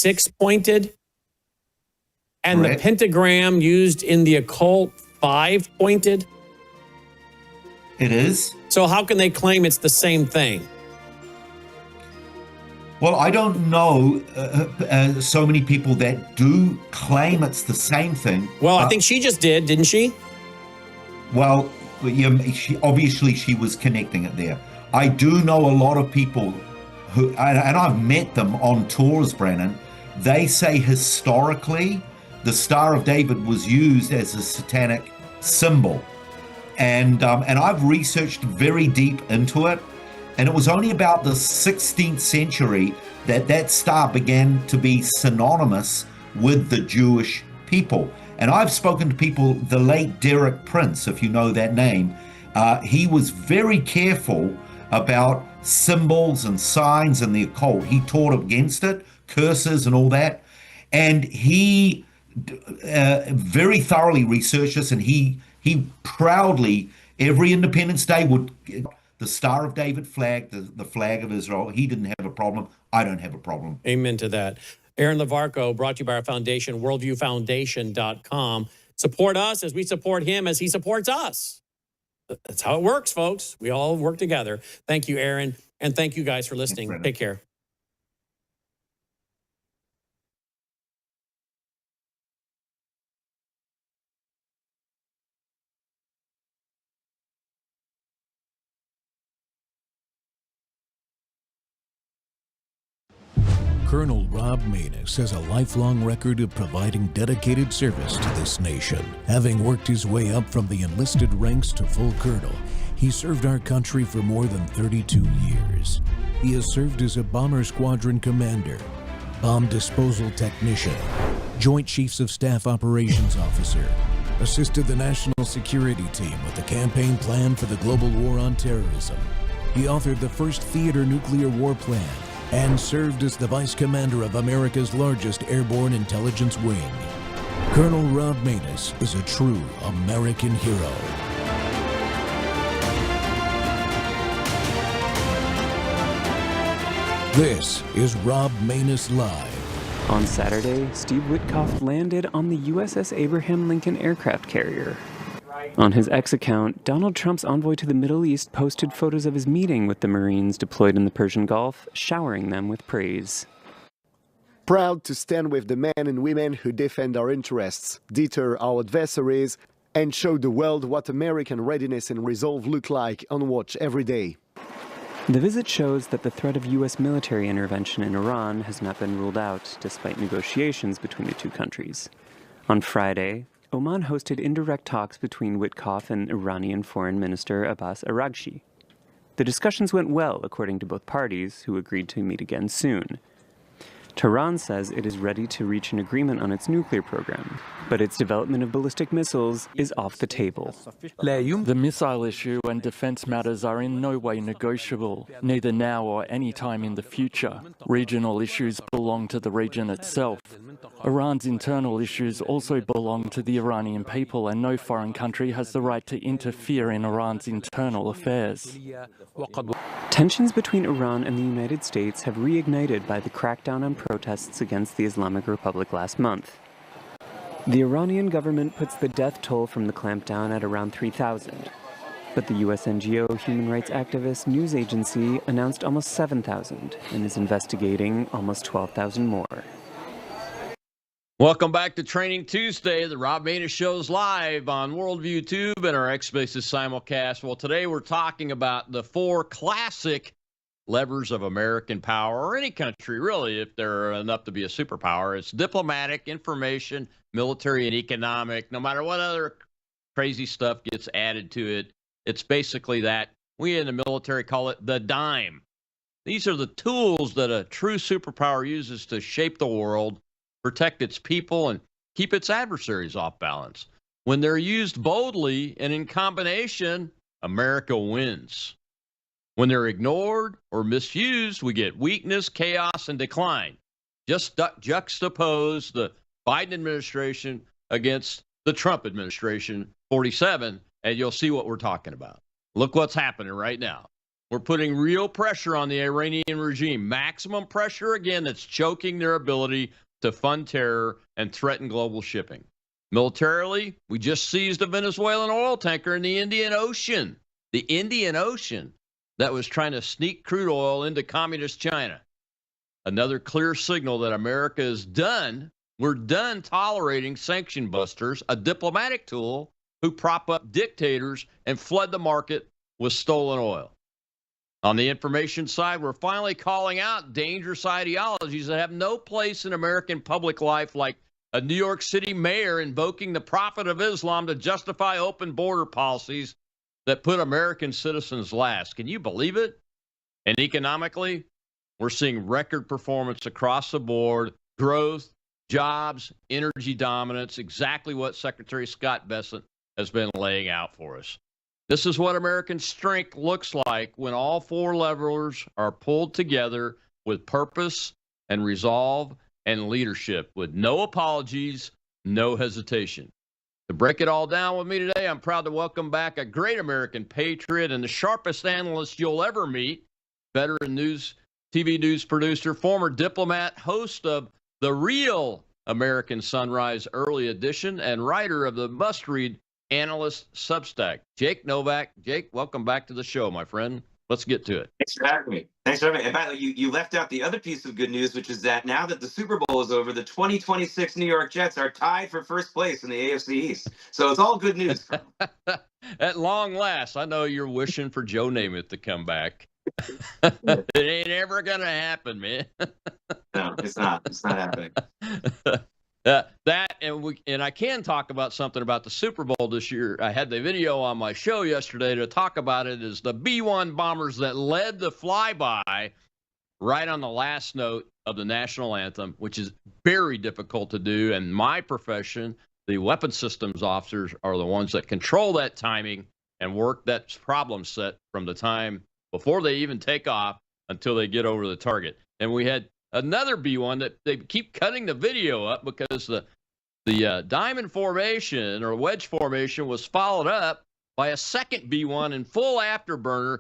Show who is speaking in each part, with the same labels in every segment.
Speaker 1: 6-pointed, and
Speaker 2: Correct.
Speaker 1: the pentagram used in the occult 5-pointed?
Speaker 2: It is.
Speaker 1: So how can they claim it's the same thing?
Speaker 2: Well, I don't know so many people that do claim it's the same thing.
Speaker 1: Well, I think she just did, didn't she?
Speaker 2: Well, she was connecting it there. I do know a lot of people who, and I've met them on tours, Brennan. They say historically, the Star of David was used as a satanic symbol, and I've researched very deep into it. And it was only about the 16th century that star began to be synonymous with the Jewish people. And I've spoken to people, the late Derek Prince, if you know that name, he was very careful about symbols and signs and the occult. He taught against it, curses and all that. And he very thoroughly researched this, and he proudly, every Independence Day, would the Star of David flag, the flag of Israel. He didn't have a problem. I don't have a problem.
Speaker 1: Amen to that. Aaron LaVarco, brought to you by our foundation, worldviewfoundation.com. Support us as we support him as he supports us. That's how it works, folks. We all work together. Thank you, Aaron. And thank you guys for listening.
Speaker 2: Thanks,
Speaker 1: Take care.
Speaker 3: Colonel Rob Maness has a lifelong record of providing dedicated service to this nation. Having worked his way up from the enlisted ranks to full colonel, he served our country for more than 32 years. He has served as a bomber squadron commander, bomb disposal technician, Joint Chiefs of Staff operations officer, assisted the national security team with the campaign plan for the global war on terrorism. He authored the first theater nuclear war plan, and served as the Vice Commander of America's largest airborne intelligence wing. Colonel Rob Maness is a true American hero. This is Rob Maness Live.
Speaker 4: On Saturday, Steve Witkoff landed on the USS Abraham Lincoln aircraft carrier. On his X account, Donald Trump's envoy to the Middle East posted photos of his meeting with the Marines deployed in the Persian Gulf, showering them with praise.
Speaker 5: Proud to stand with the men and women who defend our interests, deter our adversaries, and show the world what American readiness and resolve look like on watch every day.
Speaker 4: The visit shows that the threat of U.S. military intervention in Iran has not been ruled out, despite negotiations between the two countries. On Friday, Oman hosted indirect talks between Witkoff and Iranian Foreign Minister Abbas Araghchi. The discussions went well, according to both parties, who agreed to meet again soon. Tehran says it is ready to reach an agreement on its nuclear program, but its development of ballistic missiles is off the table.
Speaker 6: The missile issue and defense matters are in no way negotiable, neither now or any time in the future. Regional issues belong to the region itself. Iran's internal issues also belong to the Iranian people, and no foreign country has the right to interfere in Iran's internal affairs.
Speaker 4: Tensions between Iran and the United States have reignited by the crackdown on protests against the Islamic Republic last month. The Iranian government puts the death toll from the clampdown at around 3,000, but the U.S. NGO human rights activist news agency announced almost 7,000 and is investigating almost 12,000 more.
Speaker 7: Welcome back to Training Tuesday. The Rob Maness Show's live on Worldview Tube and our X Spaces simulcast. Well, today we're talking about the 4 classic levers of American power, or any country, really, if they're enough to be a superpower. It's diplomatic, information, military, and economic. No matter what other crazy stuff gets added to it, it's basically that. We in the military call it the dime. These are the tools that a true superpower uses to shape the world, protect its people, and keep its adversaries off balance. When they're used boldly and in combination, America wins. When they're ignored or misused, we get weakness, chaos, and decline. Just juxtapose the Biden administration against the Trump administration, 47, and you'll see what we're talking about. Look what's happening right now. We're putting real pressure on the Iranian regime, maximum pressure, again, that's choking their ability to fund terror and threaten global shipping. Militarily, we just seized a Venezuelan oil tanker in the Indian Ocean. The Indian Ocean that was trying to sneak crude oil into communist China. Another clear signal that America is done. We're done tolerating sanction busters, a diplomatic tool who prop up dictators and flood the market with stolen oil. On the information side, we're finally calling out dangerous ideologies that have no place in American public life, like a New York City mayor invoking the Prophet of Islam to justify open border policies that put American citizens last. Can you believe it? And economically, we're seeing record performance across the board, growth, jobs, energy dominance, exactly what Secretary Scott Bessent has been laying out for us. This is what American strength looks like when all four levers are pulled together with purpose and resolve and leadership, with no apologies, no hesitation. To break it all down with me today, I'm proud to welcome back a great American patriot and the sharpest analyst you'll ever meet, veteran TV news producer, former diplomat, host of The Real American Sunrise Early Edition, and writer of the must-read Analyst Substack, Jake Novak. Jake, welcome back to the show, my friend. Let's get to it.
Speaker 8: Thanks for having me. And by the way, you left out the other piece of good news, which is that now that the Super Bowl is over, the 2026 New York Jets are tied for first place in the AFC East. So it's all good news.
Speaker 7: At long last, I know you're wishing for Joe Namath to come back. It ain't ever going to happen, man.
Speaker 8: No, it's not. It's not happening.
Speaker 7: And I can talk about something about the Super Bowl this year. I had the video on my show yesterday to talk about it. Is the B-1 bombers that led the flyby right on the last note of the national anthem, which is very difficult to do. And my profession, the weapon systems officers, are the ones that control that timing and work that problem set from the time before they even take off until they get over the target. And we had another B-1 that they keep cutting the video up because the diamond formation or wedge formation was followed up by a second B-1 in full afterburner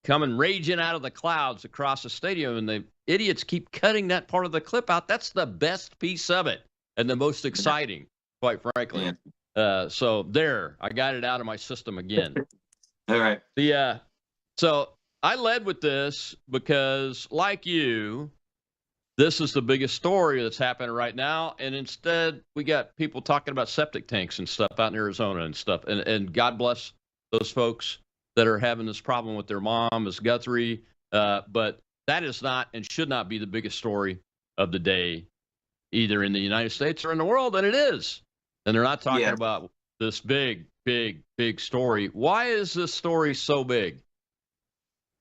Speaker 7: coming raging out of the clouds across the stadium. And the idiots keep cutting that part of the clip out. That's the best piece of it and the most exciting, quite frankly. So there, I got it out of my system again.
Speaker 8: All right.
Speaker 7: So I led with this because, like you, this is the biggest story that's happening right now. And instead, we got people talking about septic tanks and stuff out in Arizona and stuff. And God bless those folks that are having this problem with their mom, Ms. Guthrie. But that is not and should not be the biggest story of the day, either in the United States or in the world. And it is. And they're not talking about this big, big, big story. Why is this story so big?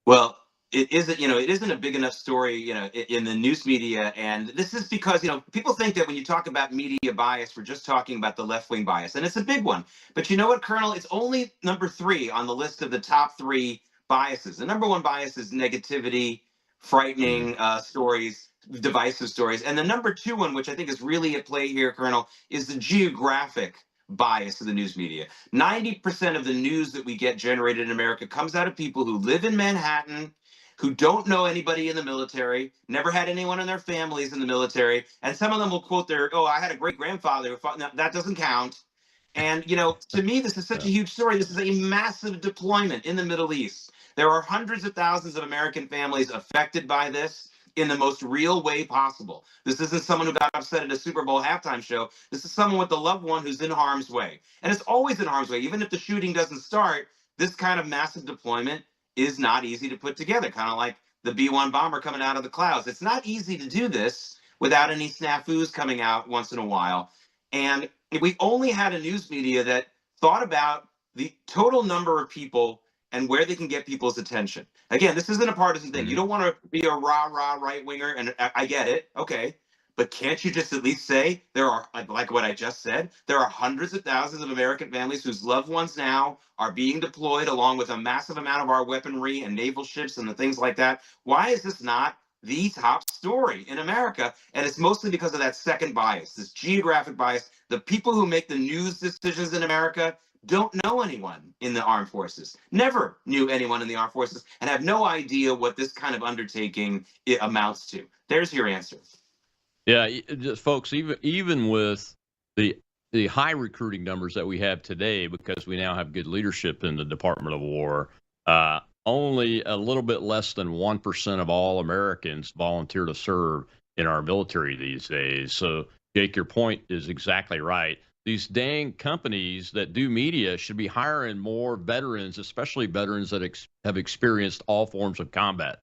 Speaker 8: Well, it isn't a big enough story, in the news media. And this is because, people think that when you talk about media bias, we're just talking about the left-wing bias. And it's a big one. But you know what, Colonel? It's only number 3 on the list of the top 3 biases. The number 1 bias is negativity, frightening stories, divisive stories. And the number 2 one, which I think is really at play here, Colonel, is the geographic bias of the news media. 90% of the news that we get generated in America comes out of people who live in Manhattan, who don't know anybody in the military, never had anyone in their families in the military. And some of them will quote I had a great grandfather who fought. No, that doesn't count. And, to me, this is such a huge story. This is a massive deployment in the Middle East. There are hundreds of thousands of American families affected by this in the most real way possible. This isn't someone who got upset at a Super Bowl halftime show. This is someone with a loved one who's in harm's way. And it's always in harm's way. Even if the shooting doesn't start, this kind of massive deployment is not easy to put together, kind of like the B-1 bomber coming out of the clouds. It's not easy to do this without any snafus coming out once in a while. And if we only had a news media that thought about the total number of people and where they can get people's attention. Again, this isn't a partisan thing. You don't want to be a rah-rah right-winger, and I get it. Okay. But can't you just at least say there are, like what I just said, there are hundreds of thousands of American families whose loved ones now are being deployed along with a massive amount of our weaponry and naval ships and the things like that. Why is this not the top story in America? And it's mostly because of that second bias, this geographic bias. The people who make the news decisions in America don't know anyone in the armed forces, never knew anyone in the armed forces, and have no idea what this kind of undertaking amounts to. There's your answer.
Speaker 7: Yeah, just folks, even with the high recruiting numbers that we have today, because we now have good leadership in the Department of War, only a little bit less than 1% of all Americans volunteer to serve in our military these days. So, Jake, your point is exactly right. These dang companies that do media should be hiring more veterans, especially veterans that have experienced all forms of combat.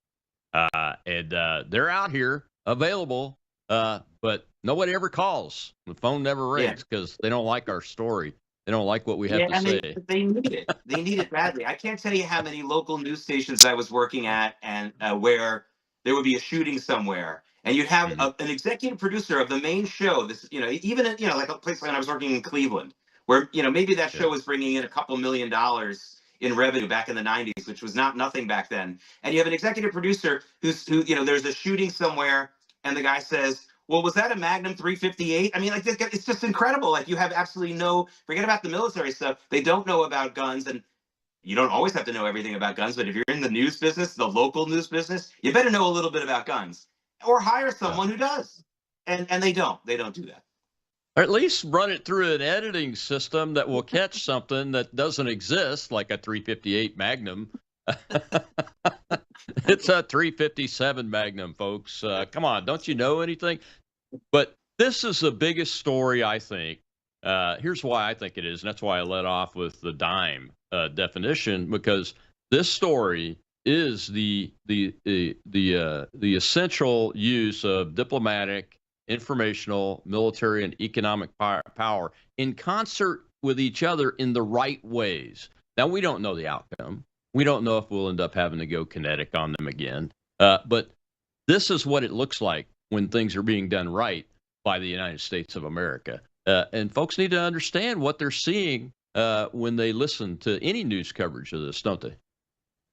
Speaker 7: And they're out here available, but nobody ever calls. The phone never rings because they don't like our story. They don't like what we have to
Speaker 8: And
Speaker 7: say.
Speaker 8: they need it. They need it badly. I can't tell you how many local news stations I was working at, and where there would be a shooting somewhere, and you'd have an executive producer of the main show. This, even like a place when I was working in Cleveland, where maybe that show was bringing in a couple $1 million in revenue back in the '90s, which was nothing back then. And you have an executive producer who there's a shooting somewhere, and the guy says, well, was that a Magnum 358? I mean, like, it's just incredible. Like, you have absolutely forget about the military stuff. They don't know about guns, and you don't always have to know everything about guns, but if you're in the news business, the local news business, you better know a little bit about guns, or hire someone who does. And they don't do that.
Speaker 7: Or at least run it through an editing system that will catch something that doesn't exist, like a 358 Magnum. It's a 357 Magnum, folks. Come on, don't you know anything? But this is the biggest story, I think. Here's why I think it is, and that's why I led off with the dime definition, because this story is the essential use of diplomatic, informational, military, and economic power in concert with each other in the right ways. Now, we don't know the outcome. We don't know if we'll end up having to go kinetic on them again. But this is what it looks like when things are being done right by the United States of America. And folks need to understand what they're seeing when they listen to any news coverage of this, don't they?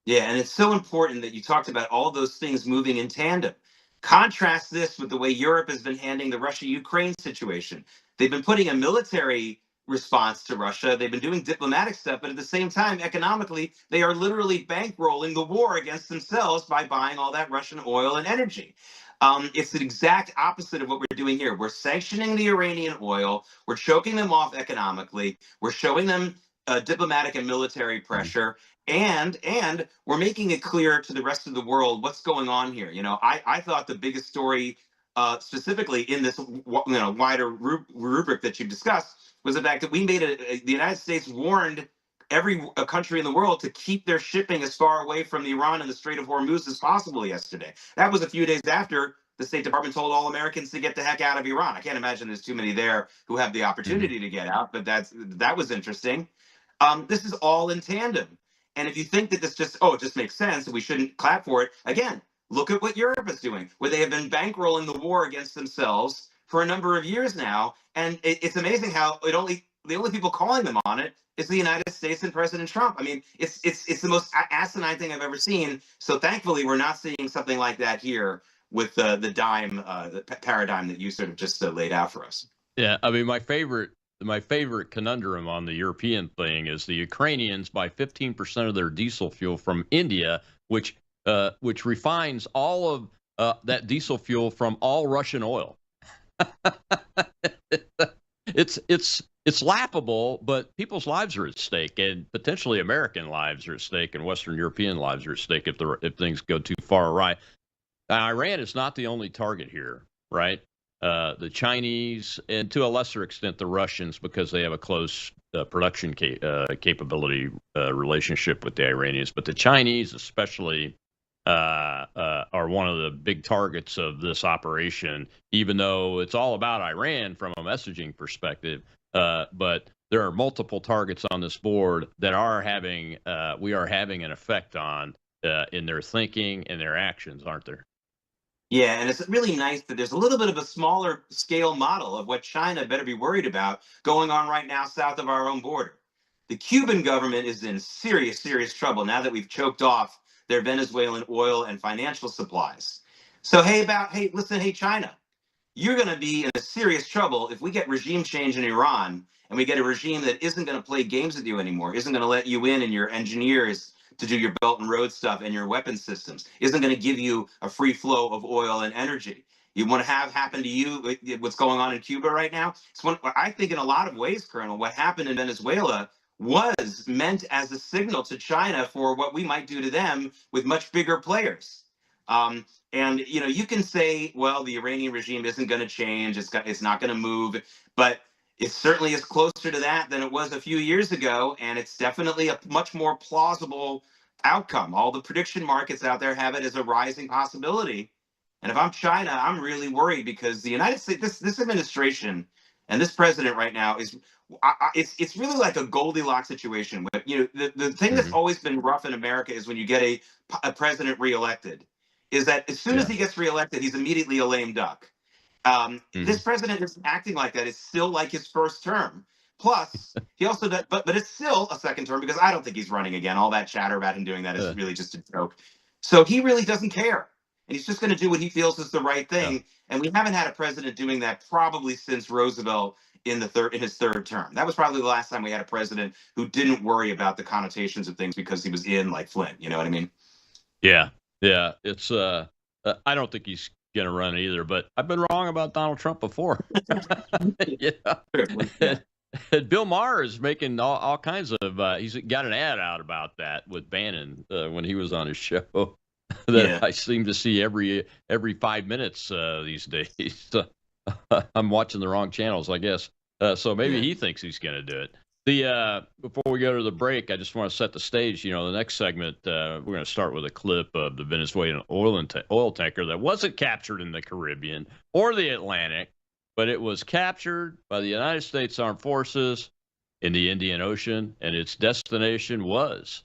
Speaker 8: Yeah, and it's so important that you talked about all those things moving in tandem. Contrast this with the way Europe has been handling the Russia-Ukraine situation. They've been putting a military response to Russia. They've been doing diplomatic stuff, but at the same time, economically, they are literally bankrolling the war against themselves by buying all that Russian oil and energy. It's the exact opposite of what we're doing here. We're sanctioning the Iranian oil. We're choking them off economically. We're showing them diplomatic and military pressure. And we're making it clear to the rest of the world what's going on here. I thought the biggest story, specifically in this wider rubric that you discussed, was the fact that the United States warned every country in the world to keep their shipping as far away from Iran and the Strait of Hormuz as possible yesterday. That was a few days after the State Department told all Americans to get the heck out of Iran. I can't imagine there's too many there who have the opportunity to get out, but that was interesting. This is all in tandem. And if you think that it just makes sense and we shouldn't clap for it, again, look at what Europe is doing, where they have been bankrolling the war against themselves for a number of years now. And it's amazing how the only people calling them on it is the United States and President Trump. I mean, it's the most asinine thing I've ever seen. So thankfully, we're not seeing something like that here with the paradigm that you sort of just laid out for us.
Speaker 7: Yeah, I mean, my favorite conundrum on the European thing is the Ukrainians buy 15% of their diesel fuel from India, which refines all of that diesel fuel from all Russian oil. It's laughable, but people's lives are at stake, and potentially American lives are at stake, and Western European lives are at stake if things go too far awry. Now, Iran is not the only target here, right? The Chinese, and to a lesser extent, the Russians, because they have a close production capability relationship with the Iranians. But the Chinese, especially, are one of the big targets of this operation, even though it's all about Iran from a messaging perspective. But there are multiple targets on this board that we are having an effect on in their thinking and their actions, aren't there?
Speaker 8: Yeah, and it's really nice that there's a little bit of a smaller scale model of what China better be worried about going on right now south of our own border. The Cuban government is in serious, serious trouble now that we've choked off their Venezuelan oil and financial supplies. So, hey, China, you're going to be in a serious trouble if we get regime change in Iran and we get a regime that isn't going to play games with you anymore, isn't going to let you in and your engineers to do your Belt and Road stuff and your weapon systems, isn't going to give you a free flow of oil and energy. You want to have happen to you what's going on in Cuba right now? I think in a lot of ways, Colonel, what happened in Venezuela was meant as a signal to China for what we might do to them with much bigger players. And you can say, well, the Iranian regime isn't going to change; it's not going to move, but it certainly is closer to that than it was a few years ago, and it's definitely a much more plausible outcome. All the prediction markets out there have it as a rising possibility. And if I'm China, I'm really worried because the United States, this administration and this president right now it's really like a Goldilocks situation. The thing that's always been rough in America is when you get a president reelected, is that as soon as he gets reelected, he's immediately a lame duck. This president is acting like that. It's still like his first term. Plus, he also does, but it's still a second term because I don't think he's running again. All that chatter about him doing that is really just a joke. So he really doesn't care, and he's just going to do what he feels is the right thing. Yeah. And we haven't had a president doing that probably since Roosevelt in his third term. That was probably the last time we had a president who didn't worry about the connotations of things because he was in like Flint. You know what I mean?
Speaker 7: Yeah. It's I don't think he's going to run either, but I've been wrong about Donald Trump before. And Bill Maher is making all kinds of. He's got an ad out about that with Bannon when he was on his show. That I seem to see every 5 minutes these days. I'm watching the wrong channels, I guess. So maybe he thinks he's going to do it. Before we go to the break, I just want to set the stage. The next segment, we're going to start with a clip of the Venezuelan oil tanker that wasn't captured in the Caribbean or the Atlantic, but it was captured by the United States Armed Forces in the Indian Ocean, and its destination was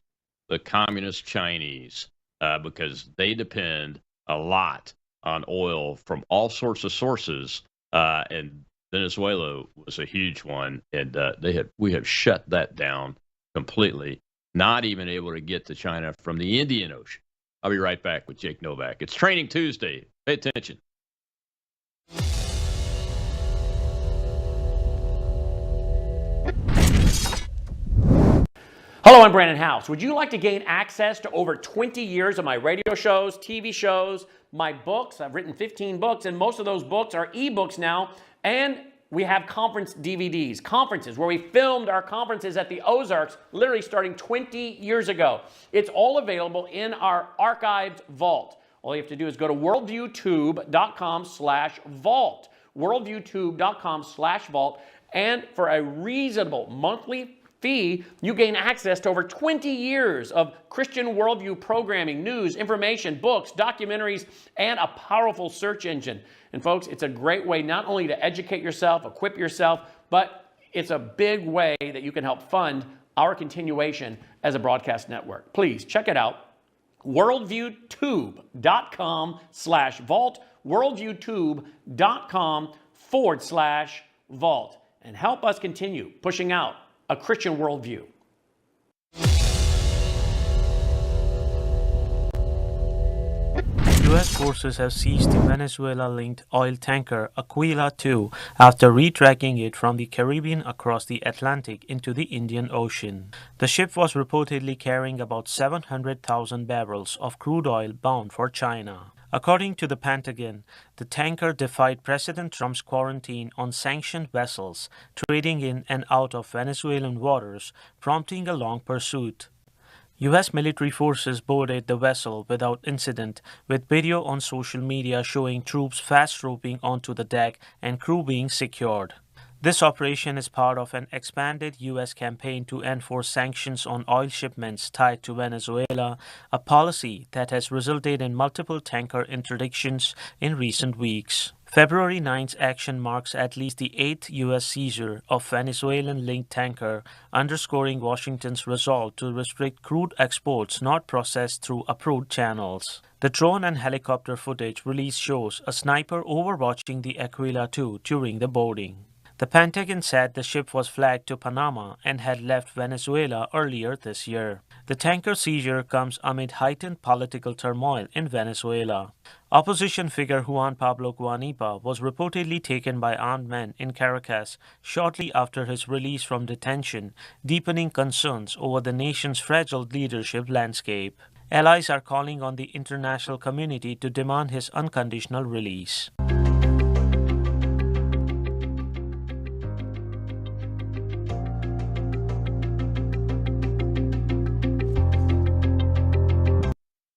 Speaker 7: the Communist Chinese, because they depend a lot on oil from all sorts of sources, and Venezuela was a huge one, and we have shut that down completely, not even able to get to China from the Indian Ocean. I'll be right back with Jake Novak. It's Training Tuesday. Pay attention.
Speaker 1: Hello, I'm Brandon House. Would you like to gain access to over 20 years of my radio shows, TV shows, my books? I've written 15 books, and most of those books are ebooks now. And we have conference DVDs, conferences where we filmed our conferences at the Ozarks, literally starting 20 years ago. It's all available in our archived vault. All you have to do is go to worldviewtube.com/vault, worldviewtube.com/vault, and for a reasonable monthly fee, you gain access to over 20 years of Christian worldview programming, news, information, books, documentaries, and a powerful search engine. And folks, it's a great way not only to educate yourself, equip yourself, but it's a big way that you can help fund our continuation as a broadcast network. Please check it out. worldviewtube.com/vault, worldviewtube.com/vault, and help us continue pushing out a Christian worldview.
Speaker 9: U.S. forces have seized the Venezuela-linked oil tanker Aquila II after retracking it from the Caribbean across the Atlantic into the Indian Ocean. The ship was reportedly carrying about 700,000 barrels of crude oil bound for China. According to the Pentagon, the tanker defied President Trump's quarantine on sanctioned vessels trading in and out of Venezuelan waters, prompting a long pursuit. U.S. military forces boarded the vessel without incident, with video on social media showing troops fast roping onto the deck and crew being secured. This operation is part of an expanded U.S. campaign to enforce sanctions on oil shipments tied to Venezuela, a policy that has resulted in multiple tanker interdictions in recent weeks. February 9's action marks at least the 8th U.S. seizure of Venezuelan-linked tanker, underscoring Washington's resolve to restrict crude exports not processed through approved channels. The drone and helicopter footage released shows a sniper overwatching the Aquila II during the boarding. The Pentagon said the ship was flagged to Panama and had left Venezuela earlier this year. The tanker seizure comes amid heightened political turmoil in Venezuela. Opposition figure Juan Pablo Guanipa was reportedly taken by armed men in Caracas shortly after his release from detention, deepening concerns over the nation's fragile leadership landscape. Allies are calling on the international community to demand his unconditional release.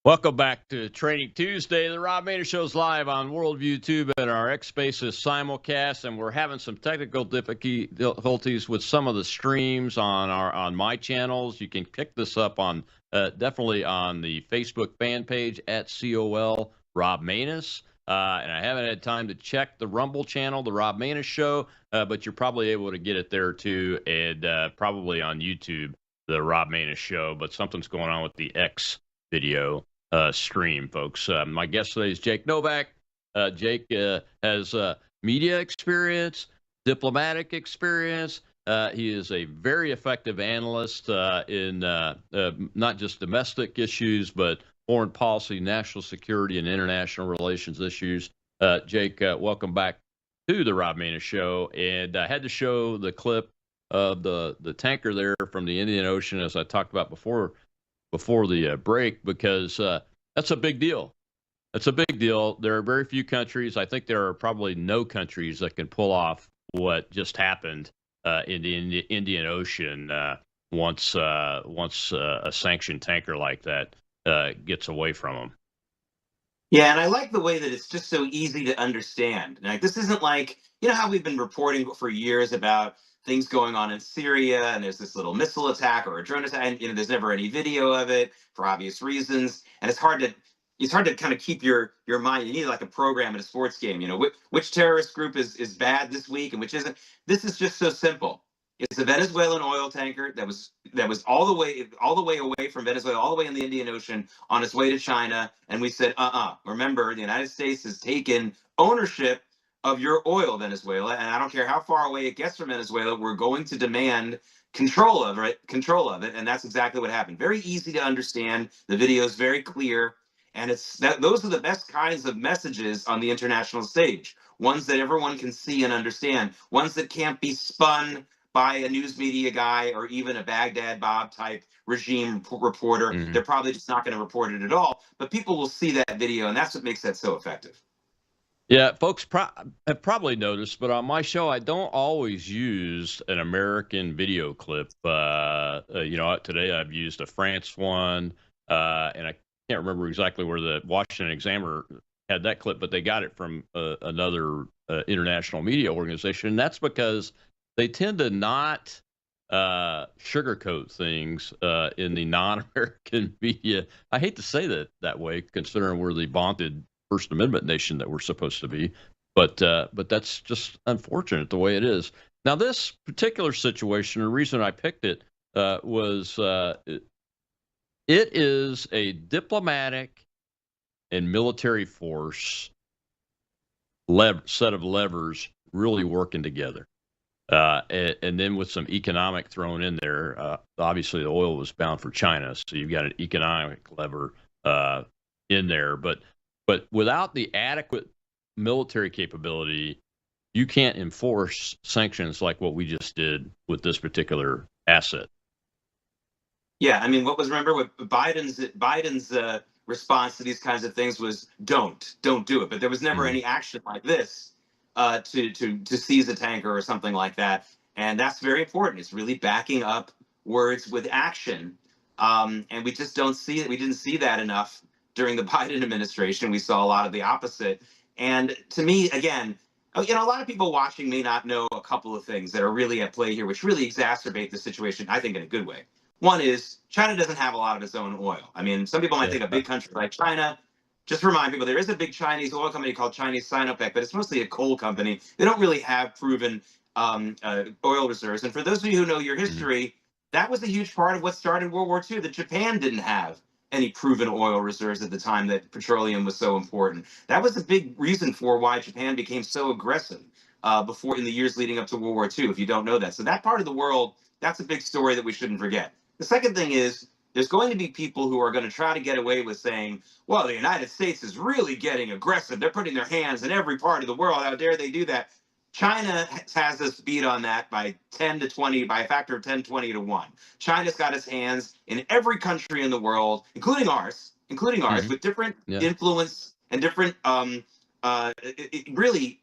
Speaker 7: Welcome back to Training Tuesday. The Rob Maness Show is live on Worldview Tube and our X Spaces simulcast, and we're having some technical difficulties with some of the streams on my channels. You can pick this up on definitely on the Facebook fan page at COL Rob Maness. And I haven't had time to check the Rumble channel, the Rob Maness Show, but you're probably able to get it there too, and probably on YouTube, the Rob Maness Show. But something's going on with the X video stream, folks. My guest today is Jake Novak. Jake has media experience, diplomatic experience. He is a very effective analyst in not just domestic issues, but foreign policy, national security, and international relations issues. Jake, welcome back to the Rob Maness Show. And I had to show the clip of the tanker there from the Indian Ocean, as I talked about before the break, because that's a big deal. That's a big deal. There are very few countries. I think there are probably no countries that can pull off what just happened in the Indian Ocean once a sanctioned tanker like that gets away from them.
Speaker 8: Yeah, and I like the way that it's just so easy to understand. Like, this isn't like, you know how we've been reporting for years about things going on in Syria, and there's this little missile attack or a drone attack, and there's never any video of it for obvious reasons, and it's hard to kind of keep your mind. You need like a program in a sports game. Which terrorist group is bad this week and which isn't. This is just so simple. It's a Venezuelan oil tanker that was all the way away from Venezuela, all the way in the Indian Ocean, on its way to China. And we said, remember, the United States has taken ownership of your oil, Venezuela, and I don't care how far away it gets from Venezuela, we're going to demand control of it, and that's exactly what happened. Very easy to understand. The video is very clear, and those are the best kinds of messages on the international stage. Ones that everyone can see and understand. Ones that can't be spun by a news media guy or even a Baghdad Bob type regime reporter.
Speaker 7: Mm-hmm.
Speaker 8: They're probably just not going to report it at all. But people will see that video, and that's what makes that so effective.
Speaker 7: Yeah, folks have probably noticed, but on my show, I don't always use an American video clip. Today I've used a France one, and I can't remember exactly where the Washington Examiner had that clip, but they got it from another international media organization. And that's because they tend to not sugarcoat things in the non-American media. I hate to say that way, considering we're the vaunted First Amendment nation that we're supposed to be, but that's just unfortunate the way it is. Now, this particular situation, the reason I picked it was it is a diplomatic and military force set of levers really working together. And then with some economic thrown in there, obviously the oil was bound for China, so you've got an economic lever in there. But without the adequate military capability, you can't enforce sanctions like what we just did with this particular asset.
Speaker 8: Yeah, I mean, remember what Biden's response to these kinds of things was don't do it. But there was never any action like this to seize a tanker or something like that. And that's very important. It's really backing up words with action. And we just don't see it. We didn't see that enough during the Biden administration. We saw a lot of the opposite. And to me, again, a lot of people watching may not know a couple of things that are really at play here, which really exacerbate the situation, I think, in a good way. One is China doesn't have a lot of its own oil. I mean, some people might think a big country like China. Just to remind people, there is a big Chinese oil company called Chinese Sinopec, but it's mostly a coal company. They don't really have proven oil reserves. And for those of you who know your history, that was a huge part of what started World War II, that Japan didn't have any proven oil reserves at the time that petroleum was so important. That was a big reason for why Japan became so aggressive. before in the years leading up to World War II, if you don't know that. So that part of the world, that's a big story that we shouldn't forget. The second thing is there's going to be people who are going to try to get away with saying, well, the United States is really getting aggressive. They're putting their hands in every part of the world. How dare they do that? China has us beat on that by 10 to 20, by a factor of 10, 20 to 1. China's got its hands in every country in the world, including ours, with different influence and different, really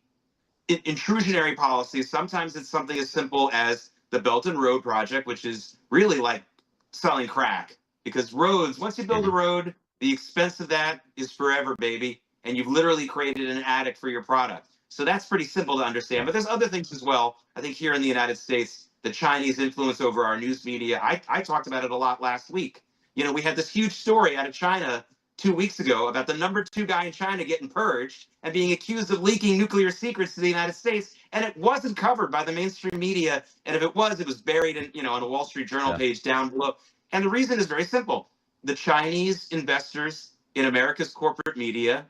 Speaker 8: intrusionary policies. Sometimes it's something as simple as the Belt and Road Project, which is really like selling crack, because roads, once you build a road, the expense of that is forever, baby. And you've literally created an addict for your product. So that's pretty simple to understand. But there's other things as well. I think here in the United States, the Chinese influence over our news media, I talked about it a lot last week. You know, we had this huge story out of China 2 weeks ago about the #2 guy in China getting purged and being accused of leaking nuclear secrets to the United States, and it wasn't covered by the mainstream media. And if it was buried in, on a Wall Street Journal page down below. And the reason is very simple: the Chinese investors in America's corporate media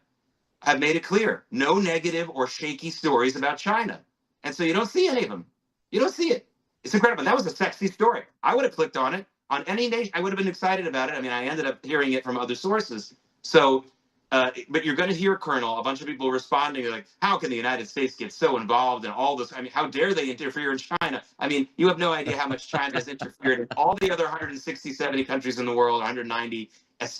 Speaker 8: have made it clear, no negative or shaky stories about China, and so you don't see any of them. You don't see it. It's incredible. And that was a sexy story. I would have clicked on it. On any nation, I would have been excited about it. I mean, I ended up hearing it from other sources. So, but you're going to hear, Colonel, a bunch of people responding like, how can the United States get so involved in all this? I mean, how dare they interfere in China? I mean, you have no idea how much China has interfered in all the other 160, 70 countries in the world, 190,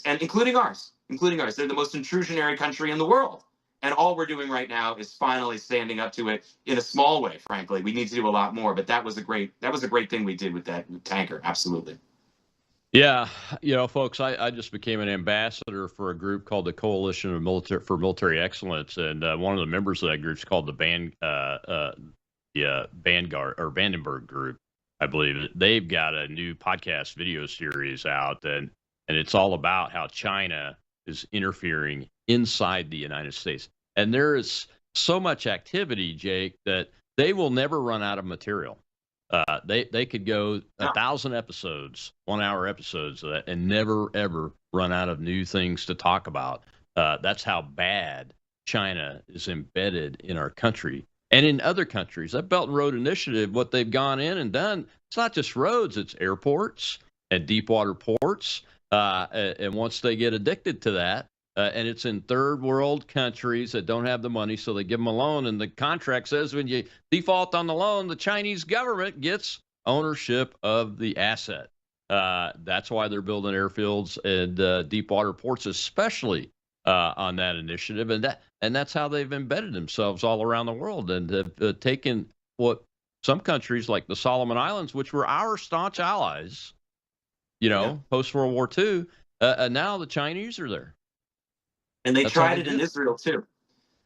Speaker 8: and including ours. They're the most intrusionary country in the world. And all we're doing right now is finally standing up to it in a small way, frankly. We need to do a lot more, but that was a great thing we did with that tanker. Absolutely.
Speaker 7: Yeah, folks, I just became an ambassador for a group called the Coalition of Military Excellence, and one of the members of that group is called the Vanguard or Vandenberg Group, I believe. They've got a new podcast video series out, and it's all about how China is interfering inside the United States. And there is so much activity, Jake, that they will never run out of material. They could go 1,000 episodes, 1-hour episodes of that, and never, ever run out of new things to talk about. That's how bad China is embedded in our country and in other countries. That Belt and Road Initiative, what they've gone in and done, it's not just roads, it's airports and deep water ports. And once they get addicted to that, and it's in third world countries that don't have the money, so they give them a loan. And the contract says when you default on the loan, the Chinese government gets ownership of the asset. That's why they're building airfields and deep water ports, especially on that initiative. And that's how they've embedded themselves all around the world and have taken what some countries like the Solomon Islands, which were our staunch allies, post World War II, and now the Chinese are there.
Speaker 8: And they tried it in Israel, too.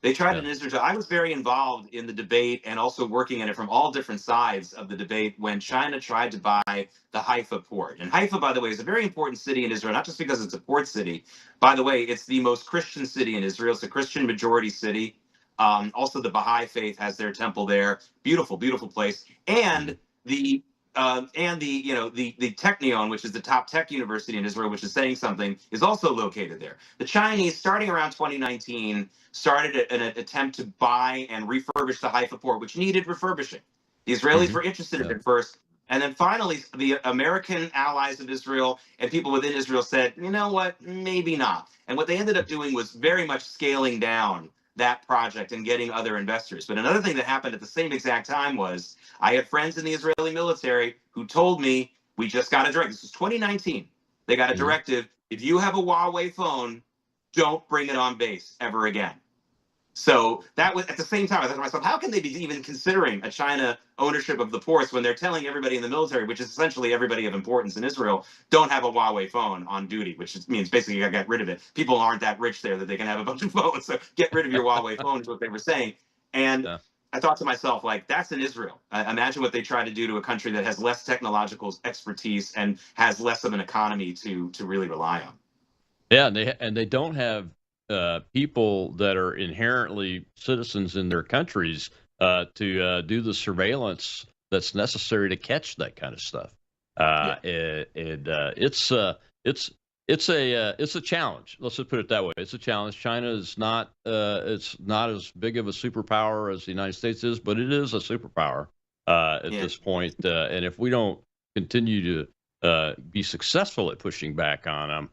Speaker 8: I was very involved in the debate and also working in it from all different sides of the debate when China tried to buy the Haifa port. And Haifa, by the way, is a very important city in Israel, not just because it's a port city. By the way, it's the most Christian city in Israel. It's a Christian majority city. Also, the Baha'i faith has their temple there. Beautiful, beautiful place. And the Technion, which is the top tech university in Israel, which is saying something, is also located there. The Chinese, starting around 2019, started an attempt to buy and refurbish the Haifa port, which needed refurbishing. The Israelis were interested in it first. And then finally, the American allies of Israel and people within Israel said, you know what, maybe not. And what they ended up doing was very much scaling down that project and getting other investors. But another thing that happened at the same exact time was I had friends in the Israeli military who told me, we just got a directive. This was 2019. They got a directive. If you have a Huawei phone, don't bring it on base ever again. So that was at the same time, I thought to myself, how can they be even considering a China ownership of the ports when they're telling everybody in the military, which is essentially everybody of importance in Israel, don't have a Huawei phone on duty, which means basically you got to get rid of it. People aren't that rich there that they can have a bunch of phones. So get rid of your Huawei phone is what they were saying. And I thought to myself, like, that's in Israel. Imagine what they try to do to a country that has less technological expertise and has less of an economy to really rely on.
Speaker 7: Yeah, and they don't have people that are inherently citizens in their countries to do the surveillance that's necessary to catch that kind of stuff. And it's it's a challenge. Let's just put it that way. It's a challenge. China is not it's not as big of a superpower as the United States is, but it is a superpower at this point. And if we don't continue to be successful at pushing back on them,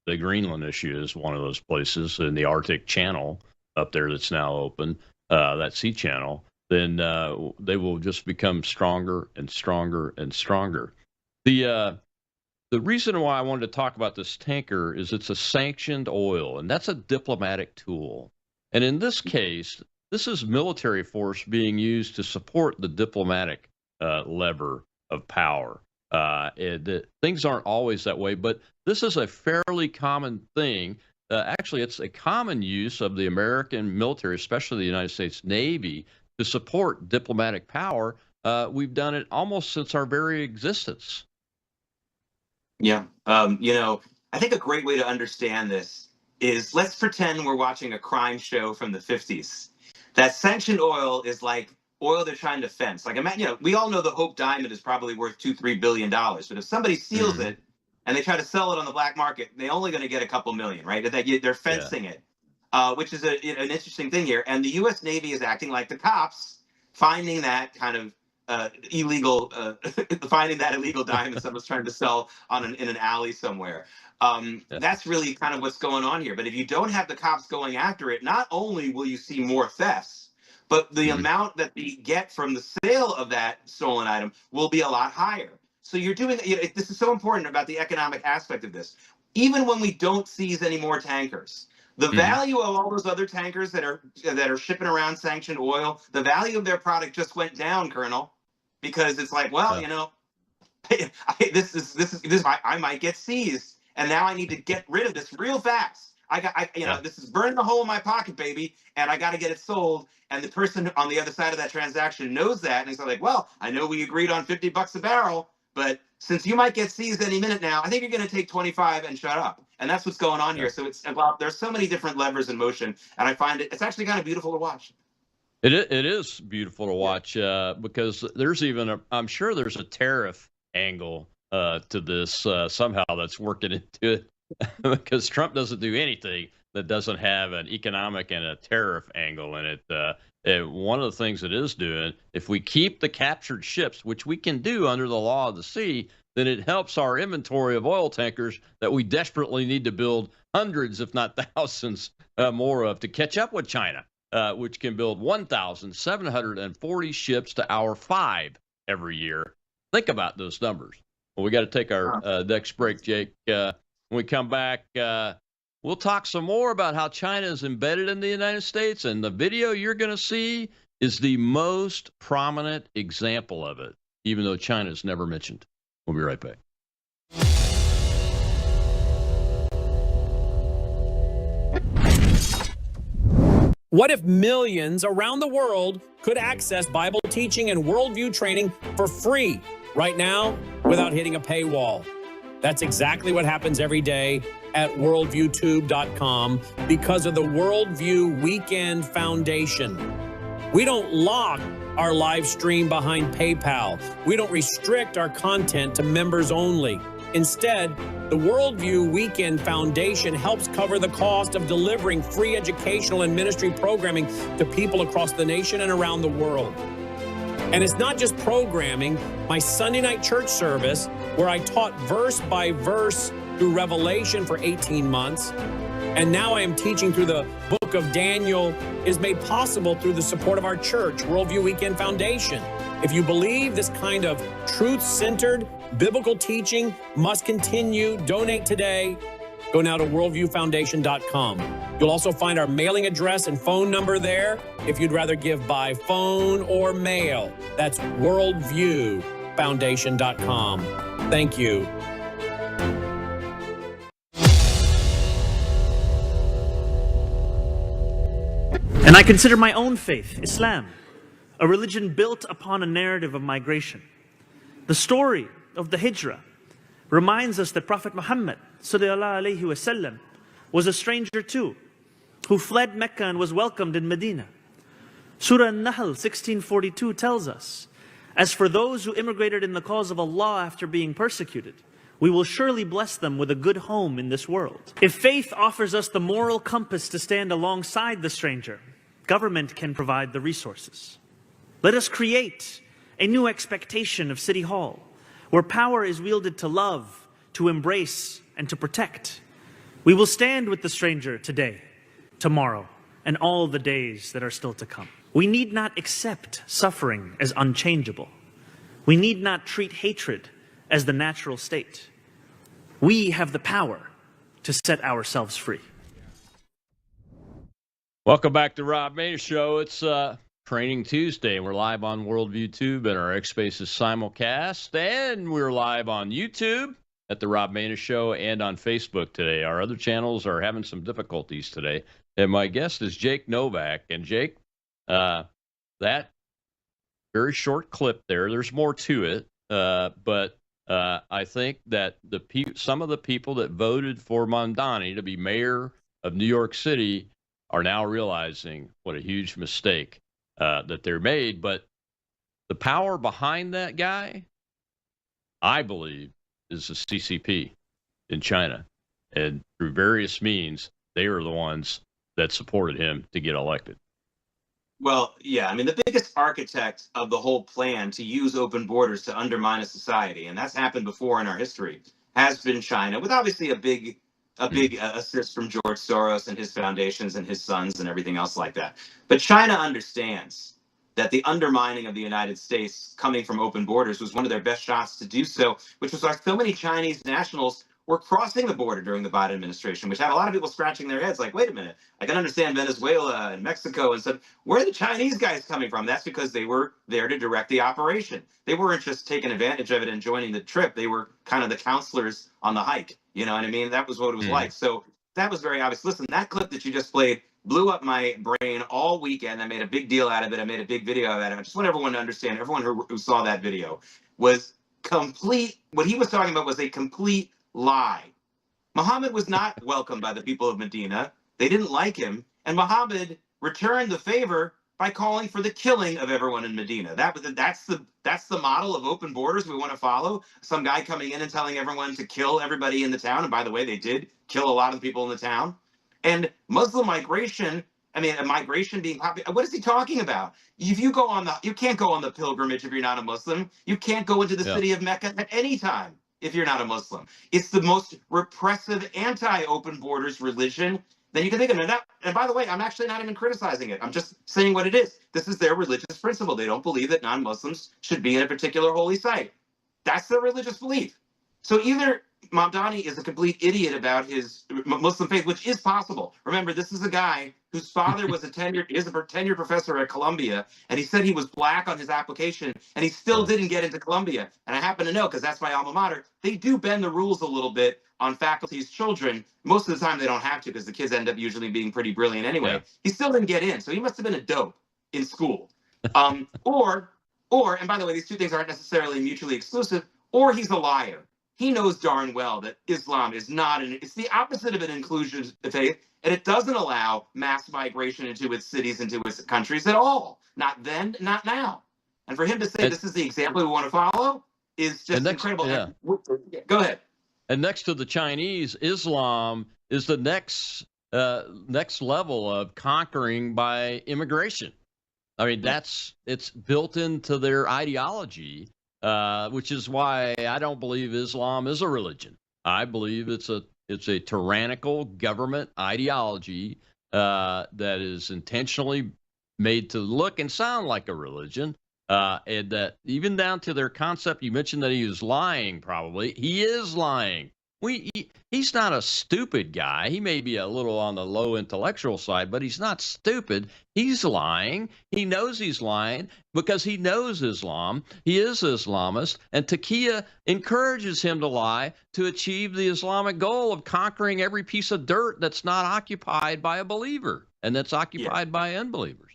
Speaker 7: the Greenland issue is one of those places, in the Arctic Channel up there that's now open, that sea channel, then they will just become stronger and stronger and stronger. The reason why I wanted to talk about this tanker is it's a sanctioned oil, and that's a diplomatic tool. And in this case, this is military force being used to support the diplomatic lever of power. Things aren't always that way, but this is a fairly common thing. Actually, it's a common use of the American military, especially the United States Navy, to support diplomatic power. We've done it almost since our very existence.
Speaker 8: Yeah. I think a great way to understand this is, let's pretend we're watching a crime show from the 50s. That sanctioned oil is like oil they're trying to fence. Like, we all know the Hope Diamond is probably worth $2-3 billion, but if somebody steals it and they try to sell it on the black market, they're only going to get a couple million, right? They're fencing it, which is an interesting thing here. And the U.S. Navy is acting like the cops, finding that kind of illegal diamond someone's trying to sell in an alley somewhere. That's really kind of what's going on here. But if you don't have the cops going after it, not only will you see more thefts, but the amount that they get from the sale of that stolen item will be a lot higher. So you're doing, this is so important about the economic aspect of this. Even when we don't seize any more tankers, the value of all those other tankers that are shipping around sanctioned oil, the value of their product just went down, Colonel, because it's like, well, I might get seized, and now I need to get rid of this real fast. This is burning a hole in my pocket, baby, and I got to get it sold. And the person on the other side of that transaction knows that, and he's like, well, I know we agreed on $50 a barrel, but since you might get seized any minute now, I think you're going to take 25 and shut up. And that's what's going on here. So there's so many different levers in motion, and I find it's actually kind of beautiful to watch.
Speaker 7: It is beautiful to watch because there's even I'm sure there's a tariff angle to this somehow that's working into it because Trump doesn't do anything that doesn't have an economic and a tariff angle in it. One of the things it is doing, if we keep the captured ships, which we can do under the law of the sea, then it helps our inventory of oil tankers that we desperately need to build hundreds, if not thousands, more of to catch up with China, which can build 1,740 ships to our 5 every year. Think about those numbers. Well, we got to take our next break, Jake. When we come back, we'll talk some more about how China is embedded in the United States, and the video you're going to see is the most prominent example of it, even though China is never mentioned. We'll be right back.
Speaker 1: What if millions around the world could access Bible teaching and worldview training for free right now without hitting a paywall? That's exactly what happens every day at worldviewtube.com because of the Worldview Weekend Foundation. We don't lock our live stream behind PayPal. We don't restrict our content to members only. Instead, the Worldview Weekend Foundation helps cover the cost of delivering free educational and ministry programming to people across the nation and around the world. And it's not just programming. My Sunday night church service, where I taught verse by verse through Revelation for 18 months, and now I am teaching through the book of Daniel, is made possible through the support of our church, Worldview Weekend Foundation. If you believe this kind of truth-centered biblical teaching must continue, donate today. Go now to worldviewfoundation.com. You'll also find our mailing address and phone number there if you'd rather give by phone or mail. That's worldviewfoundation.com. Thank you.
Speaker 10: And I consider my own faith, Islam, a religion built upon a narrative of migration. The story of the Hijrah reminds us that Prophet Muhammad ﷺ was a stranger too, who fled Mecca and was welcomed in Medina. Surah An-Nahl 1642 tells us, as for those who immigrated in the cause of Allah after being persecuted, we will surely bless them with a good home in this world. If faith offers us the moral compass to stand alongside the stranger, government can provide the resources. Let us create a new expectation of City Hall, where power is wielded to love, to embrace, and to protect. We will stand with the stranger today, tomorrow, and all the days that are still to come. We need not accept suffering as unchangeable. We need not treat hatred as the natural state. We have the power to set ourselves free.
Speaker 7: Welcome back to Rob Maness Show. It's Training Tuesday. We're live on Worldview Tube and our X Spaces simulcast, and we're live on YouTube at the Rob Maness Show and on Facebook today. Our other channels are having some difficulties today, and my guest is Jake Novak. And Jake, that very short clip there, there's more to it, but I think that some of the people that voted for Mamdani to be mayor of New York City are now realizing what a huge mistake that they're made. But the power behind that guy, I believe, is the CCP in China. And through various means, they are the ones that supported him to get elected.
Speaker 8: Well, yeah, I mean, the biggest architect of the whole plan to use open borders to undermine a society, and that's happened before in our history, has been China, with obviously a big assist from George Soros and his foundations and his sons and everything else like that. But China understands that the undermining of the United States coming from open borders was one of their best shots to do so, which was why so many Chinese nationals were crossing the border during the Biden administration, which had a lot of people scratching their heads like, wait a minute, I can understand Venezuela and Mexico and stuff. Where are the Chinese guys coming from? That's because they were there to direct the operation. They weren't just taking advantage of it and joining the trip. They were kind of the counselors on the hike. You know what I mean? That was what it was like. So that was very obvious. Listen, that clip that you just played blew up my brain all weekend. I made a big deal out of it. I made a big video out of it. I just want everyone to understand, everyone who saw that video was complete. What he was talking about was a complete lie. Muhammad was not welcomed by the people of Medina. They didn't like him. And Muhammad returned the favor by calling for the killing of everyone in Medina. That's the model of open borders we want to follow. Some guy coming in and telling everyone to kill everybody in the town. And by the way, they did kill a lot of the people in the town. And Muslim migration, I mean, a migration being popular. What is he talking about? If you you can't go on the pilgrimage if you're not a Muslim. You can't go into the city of Mecca at any time if you're not a Muslim. It's the most repressive anti-open borders religion that you can think of. And by the way, I'm actually not even criticizing it. I'm just saying what it is. This is their religious principle. They don't believe that non-Muslims should be in a particular holy site. That's their religious belief. So either Mamdani is a complete idiot about his Muslim faith, which is possible. Remember, this is a guy whose father was a tenured professor at Columbia, and he said he was black on his application, and he still didn't get into Columbia. And I happen to know, because that's my alma mater, they do bend the rules a little bit on faculty's children. Most of the time they don't have to, because the kids end up usually being pretty brilliant anyway. Yeah. He still didn't get in, so he must have been a dope in school. Or, and by the way, these two things aren't necessarily mutually exclusive, or he's a liar. He knows darn well that Islam is it's the opposite of an inclusive faith, and it doesn't allow mass migration into its cities, into its countries at all. Not then, not now. And for him to say this is the example we want to follow is just incredible.
Speaker 7: Yeah.
Speaker 8: Go ahead.
Speaker 7: And next to the Chinese, Islam is the next level of conquering by immigration. I mean, it's built into their ideology. Which is why I don't believe Islam is a religion. I believe it's a tyrannical government ideology that is intentionally made to look and sound like a religion, and that even down to their concept. You mentioned that he was lying. Probably he is lying. He's not a stupid guy. He may be a little on the low intellectual side, but he's not stupid. He's lying. He knows he's lying because he knows Islam. He is Islamist, and Takia encourages him to lie to achieve the Islamic goal of conquering every piece of dirt that's not occupied by a believer and that's occupied by unbelievers.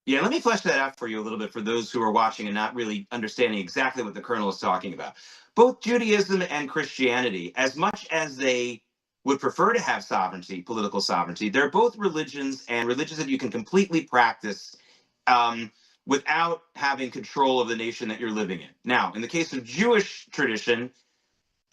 Speaker 8: Yeah, let me flesh that out for you a little bit for those who are watching and not really understanding exactly what the Colonel is talking about. Both Judaism and Christianity, as much as they would prefer to have sovereignty, political sovereignty, they're both religions and religions that you can completely practice without having control of the nation that you're living in. Now, in the case of Jewish tradition,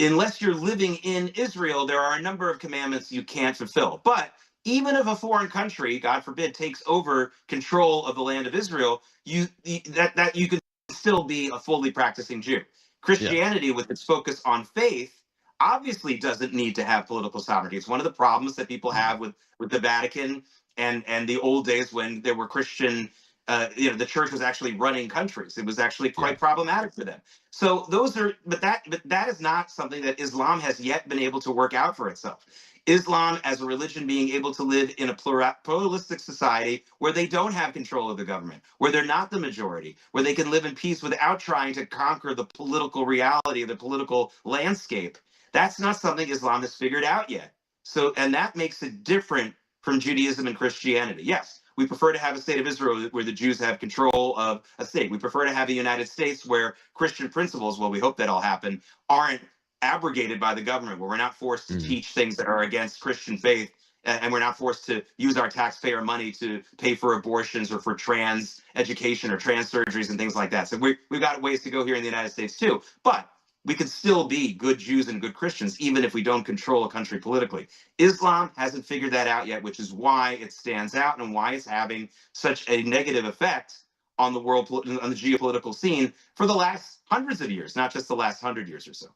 Speaker 8: unless you're living in Israel, there are a number of commandments you can't fulfill. But even if a foreign country, God forbid, takes over control of the land of Israel, that you can still be a fully practicing Jew.
Speaker 7: Yeah.
Speaker 8: Christianity, with its focus on faith, obviously doesn't need to have political sovereignty. It's one of the problems that people have with the Vatican and the old days when there were Christian, the church was actually running countries. It was actually quite problematic for them. So but that is not something that Islam has yet been able to work out for itself. Islam as a religion being able to live in a pluralistic society where they don't have control of the government, where they're not the majority, where they can live in peace without trying to conquer the political reality of the political landscape. That's not something Islam has figured out yet. So, and that makes it different from Judaism and Christianity. Yes, we prefer to have a state of Israel where the Jews have control of a state. We prefer to have a United States where Christian principles, well, we hope that'll happen, aren't abrogated by the government, where we're not forced to teach things that are against Christian faith, and we're not forced to use our taxpayer money to pay for abortions or for trans education or trans surgeries and things like that. So we've got ways to go here in the United States too. But we can still be good Jews and good Christians, even if we don't control a country politically. Islam hasn't figured that out yet, which is why it stands out and why it's having such a negative effect on the world, on the geopolitical scene for the last hundreds of years, not just the last 100 years or so.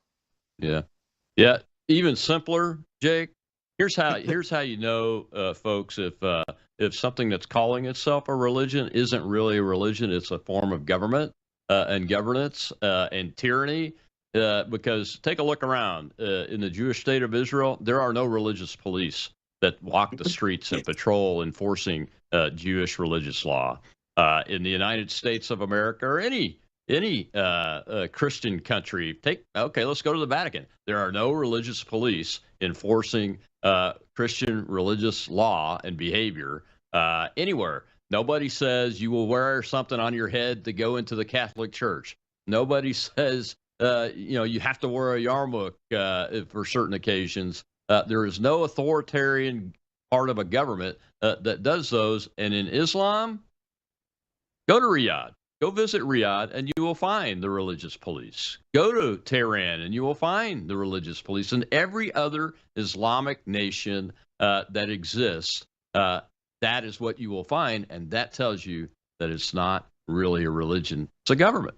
Speaker 7: Yeah. Yeah. Even simpler, Jake. Here's how you know, folks, if something that's calling itself a religion isn't really a religion, it's a form of government and governance and tyranny. Because take a look around in the Jewish state of Israel, there are no religious police that walk the streets and patrol enforcing Jewish religious law. In the United States of America or any Christian country, let's go to the Vatican. There are no religious police enforcing Christian religious law and behavior anywhere. Nobody says you will wear something on your head to go into the Catholic Church. Nobody says you have to wear a yarmulke for certain occasions. There is no authoritarian part of a government that does those. And in Islam, go to Riyadh. Go visit Riyadh, and you will find the religious police. Go to Tehran, and you will find the religious police. And every other Islamic nation that exists, that is what you will find, and that tells you that it's not really a religion. It's a government.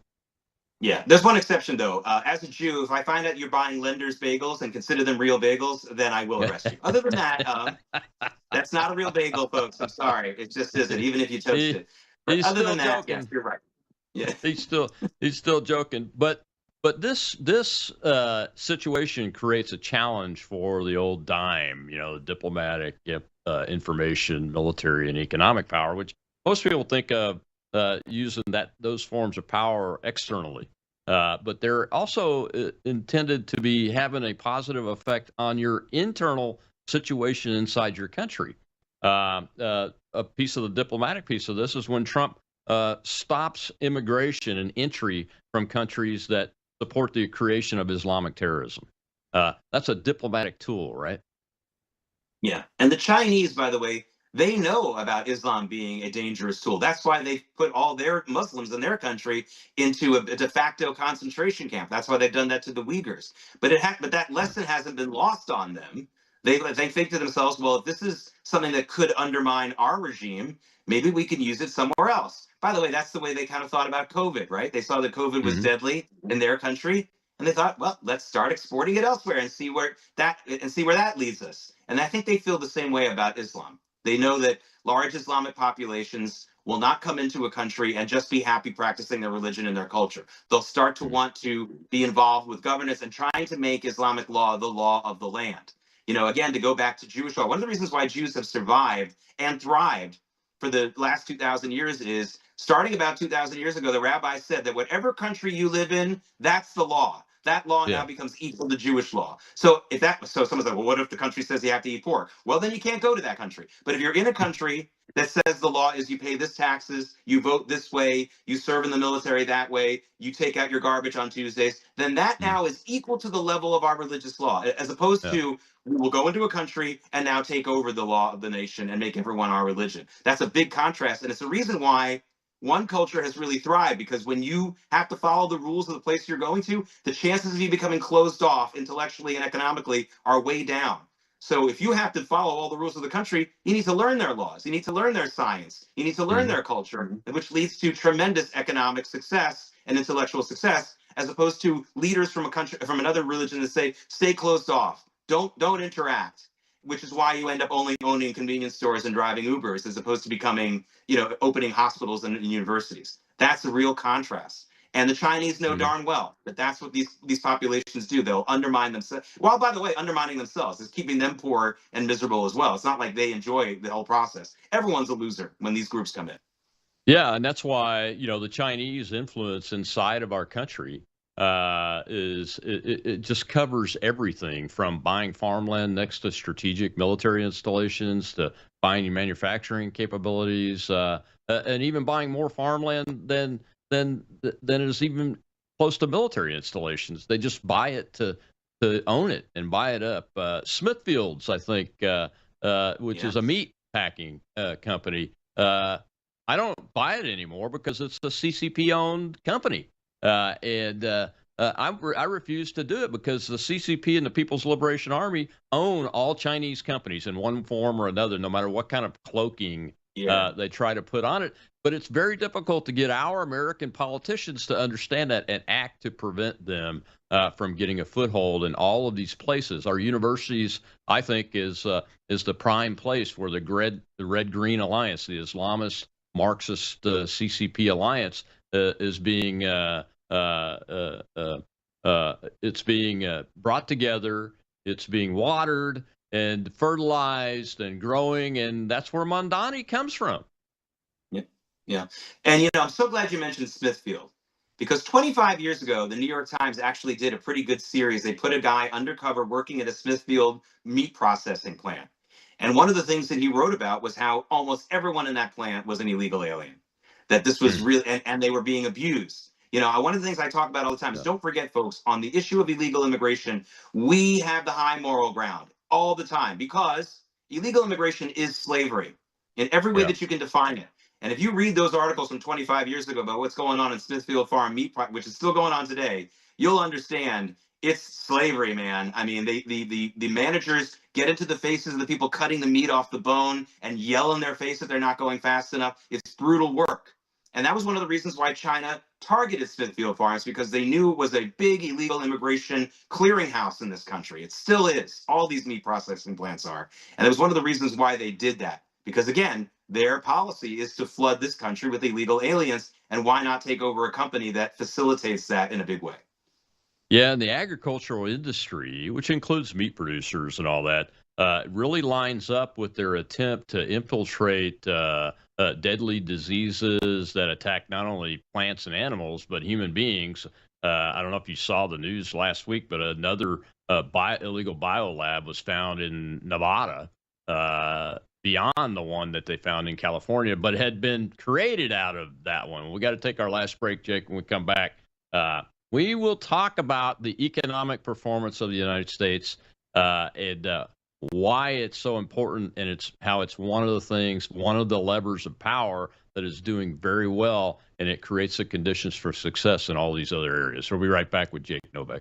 Speaker 8: Yeah, there's one exception, though. As a Jew, if I find out you're buying Lender's bagels and consider them real bagels, then I will arrest you. Other than that, that's not a real bagel, folks. I'm sorry. It just isn't, even if you toast it. But
Speaker 7: He's
Speaker 8: other
Speaker 7: still
Speaker 8: than that,
Speaker 7: joking.
Speaker 8: yes, you're right. Yeah.
Speaker 7: He's still joking. But this situation creates a challenge for the old dime, the diplomatic, information, military, and economic power, which most people think of using those forms of power externally. But they're also intended to be having a positive effect on your internal situation inside your country. A piece of the diplomatic piece of this is when Trump stops immigration and entry from countries that support the creation of Islamic terrorism. That's a diplomatic tool, right?
Speaker 8: Yeah. And the Chinese, by the way, they know about Islam being a dangerous tool. That's why they put all their Muslims in their country into a de facto concentration camp. That's why they've done that to the Uyghurs. But that lesson hasn't been lost on them. They think to themselves, well, if this is something that could undermine our regime, maybe we can use it somewhere else. By the way, that's the way they kind of thought about COVID, right? They saw that COVID was deadly in their country, and they thought, well, let's start exporting it elsewhere and see where that leads us. And I think they feel the same way about Islam. They know that large Islamic populations will not come into a country and just be happy practicing their religion and their culture. They'll start to want to be involved with governance and trying to make Islamic law the law of the land. Again, to go back to Jewish law, one of the reasons why Jews have survived and thrived for the last 2,000 years is, starting about 2,000 years ago, the rabbi said that whatever country you live in, that's the law. That law now becomes equal to Jewish law. So someone's like, well, what if the country says you have to eat pork? Well, then you can't go to that country. But if you're in a country that says the law is you pay this taxes, you vote this way, you serve in the military that way, you take out your garbage on Tuesdays, then that now is equal to the level of our religious law, as opposed to we'll go into a country and now take over the law of the nation and make everyone our religion. That's a big contrast. And it's a reason why one culture has really thrived, because when you have to follow the rules of the place you're going to, the chances of you becoming closed off intellectually and economically are way down. So if you have to follow all the rules of the country, you need to learn their laws. You need to learn their science. You need to learn their culture, which leads to tremendous economic success and intellectual success, as opposed to leaders from a country, from another religion, that say, stay closed off, don't interact, which is why you end up only owning convenience stores and driving Ubers, as opposed to becoming, opening hospitals and universities. That's the real contrast. And the Chinese know darn well that that's what these populations do. They'll undermine themselves. Well, by the way, undermining themselves is keeping them poor and miserable as well. It's not like they enjoy the whole process. Everyone's a loser when these groups come in.
Speaker 7: Yeah, and that's why, the Chinese influence inside of our country it just covers everything from buying farmland next to strategic military installations to buying manufacturing capabilities, and even buying more farmland than is even close to military installations. They just buy it to own it and buy it up. Smithfield's, I think, which is a meat packing company. I don't buy it anymore because it's a CCP-owned company. I refuse to do it because the CCP and the People's Liberation Army own all Chinese companies in one form or another, no matter what kind of cloaking they try to put on it. But it's very difficult to get our American politicians to understand that and act to prevent them from getting a foothold in all of these places. Our universities, I think, is the prime place where the Red-Green Alliance, the Islamist Marxist CCP alliance, is being it's being brought together. It's being watered and fertilized and growing, and that's where Mondani comes from.
Speaker 8: Yeah. And, I'm so glad you mentioned Smithfield, because 25 years ago, the New York Times actually did a pretty good series. They put a guy undercover working at a Smithfield meat processing plant. And one of the things that he wrote about was how almost everyone in that plant was an illegal alien, that this was really, and they were being abused. One of the things I talk about all the time is, don't forget, folks, on the issue of illegal immigration, we have the high moral ground all the time, because illegal immigration is slavery in every way that you can define it. And if you read those articles from 25 years ago about what's going on in Smithfield Farm Meat, which is still going on today, you'll understand it's slavery, man. I mean, the managers get into the faces of the people cutting the meat off the bone and yell in their face that they're not going fast enough. It's brutal work. And that was one of the reasons why China targeted Smithfield Farms, because they knew it was a big illegal immigration clearinghouse in this country. It still is. All these meat processing plants are. And it was one of the reasons why they did that. Because, again, their policy is to flood this country with illegal aliens, and why not take over a company that facilitates that in a big way?
Speaker 7: Yeah, and the agricultural industry, which includes meat producers and all that, really lines up with their attempt to infiltrate deadly diseases that attack not only plants and animals, but human beings. I don't know if you saw the news last week, but another illegal biolab was found in Nevada, beyond the one that they found in California, but had been created out of that one. We got to take our last break, Jake. When we come back, we will talk about the economic performance of the United States and why it's so important, and how it's one of the levers of power that is doing very well, and it creates the conditions for success in all these other areas. So we'll be right back with Jake Novak.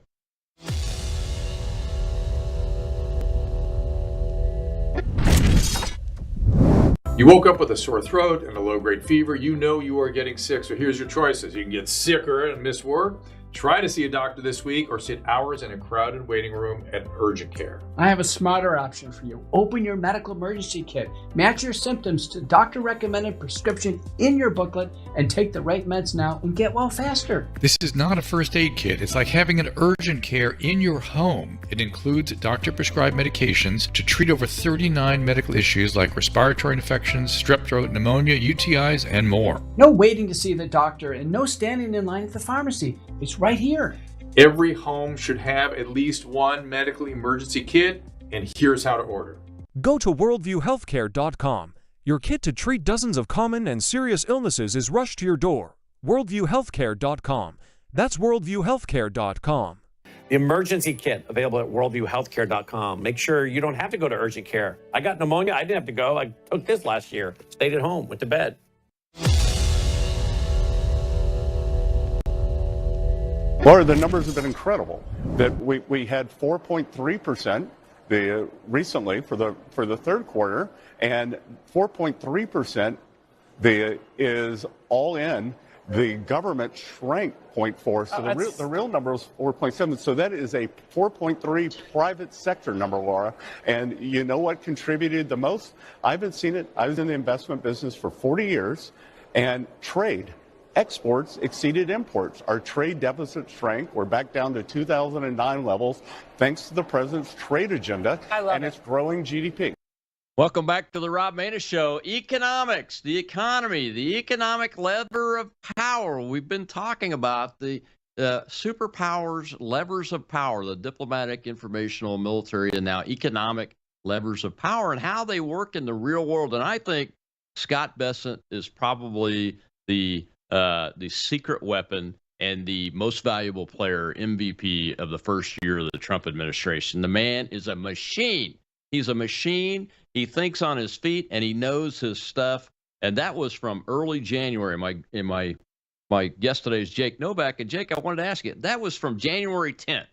Speaker 11: You woke up with a sore throat and a low-grade fever. You know you are getting sick, so here's your choices. You can get sicker and miss work. Try to see a doctor this week, or sit hours in a crowded waiting room at urgent care.
Speaker 12: I have a smarter option for you. Open your medical emergency kit. Match your symptoms to doctor-recommended prescription in your booklet, and take the right meds now and get well faster.
Speaker 11: This is not a first aid kit. It's like having an urgent care in your home. It includes doctor-prescribed medications to treat over 39 medical issues like respiratory infections, strep throat, pneumonia, UTIs, and more.
Speaker 12: No waiting to see the doctor, and no standing in line at the pharmacy. It's right here.
Speaker 11: Every home should have at least one medical emergency kit, and here's how to order.
Speaker 13: Go to worldviewhealthcare.com. Your kit to treat dozens of common and serious illnesses is rushed to your door. worldviewhealthcare.com. That's worldviewhealthcare.com.
Speaker 1: The emergency kit available at worldviewhealthcare.com. Make sure you don't have to go to urgent care. I got pneumonia. I didn't have to go. I took this last year. Stayed at home. Went to bed.
Speaker 14: Laura, the numbers have been incredible. That we had 4.3% recently for the third quarter, and 4.3% is all in. The government shrank 0.4, so the real number was 4.7. So that is a 4.3 private sector number, Laura. And you know what contributed the most? I've been seeing it. I was in the investment business for 40 years, and trade. Exports exceeded imports. Our trade deficit shrank. We're back down to 2009 levels thanks to the president's trade agenda, and it's growing GDP.
Speaker 7: Welcome back to the Rob Maness Show. Economics, the economy, the economic lever of power. We've been talking about the superpowers, levers of power, the diplomatic, informational, military, and now economic levers of power and how they work in the real world. And I think Scott Bessent is probably the secret weapon and the most valuable player, MVP of the first year of the Trump administration. The man is a machine. He's a machine. He thinks on his feet and he knows his stuff. And that was from early January. My guest today is Jake Novak. And Jake, I wanted to ask you, that was from January 10th.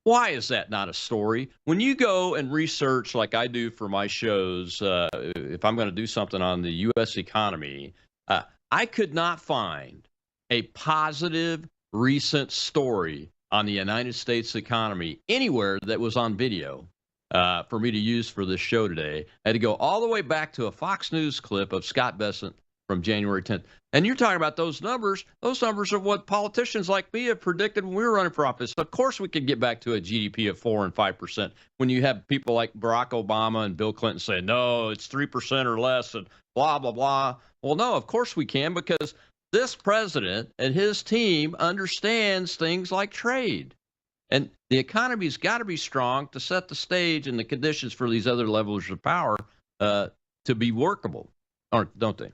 Speaker 7: Why is that not a story? When you go and research like I do for my shows, if I'm going to do something on the U.S. economy, I could not find a positive recent story on the United States economy anywhere that was on video for me to use for this show today. I had to go all the way back to a Fox News clip of Scott Bessent from January 10th. And you're talking about those numbers. Those numbers are what politicians like me have predicted when we were running for office. Of course, we could get back to a GDP of 4 and 5% when you have people like Barack Obama and Bill Clinton saying, no, it's 3% or less and blah, blah, blah. Well, no, of course we can, because this president and his team understands things like trade. And the economy's got to be strong to set the stage and the conditions for these other levels of power to be workable, don't they?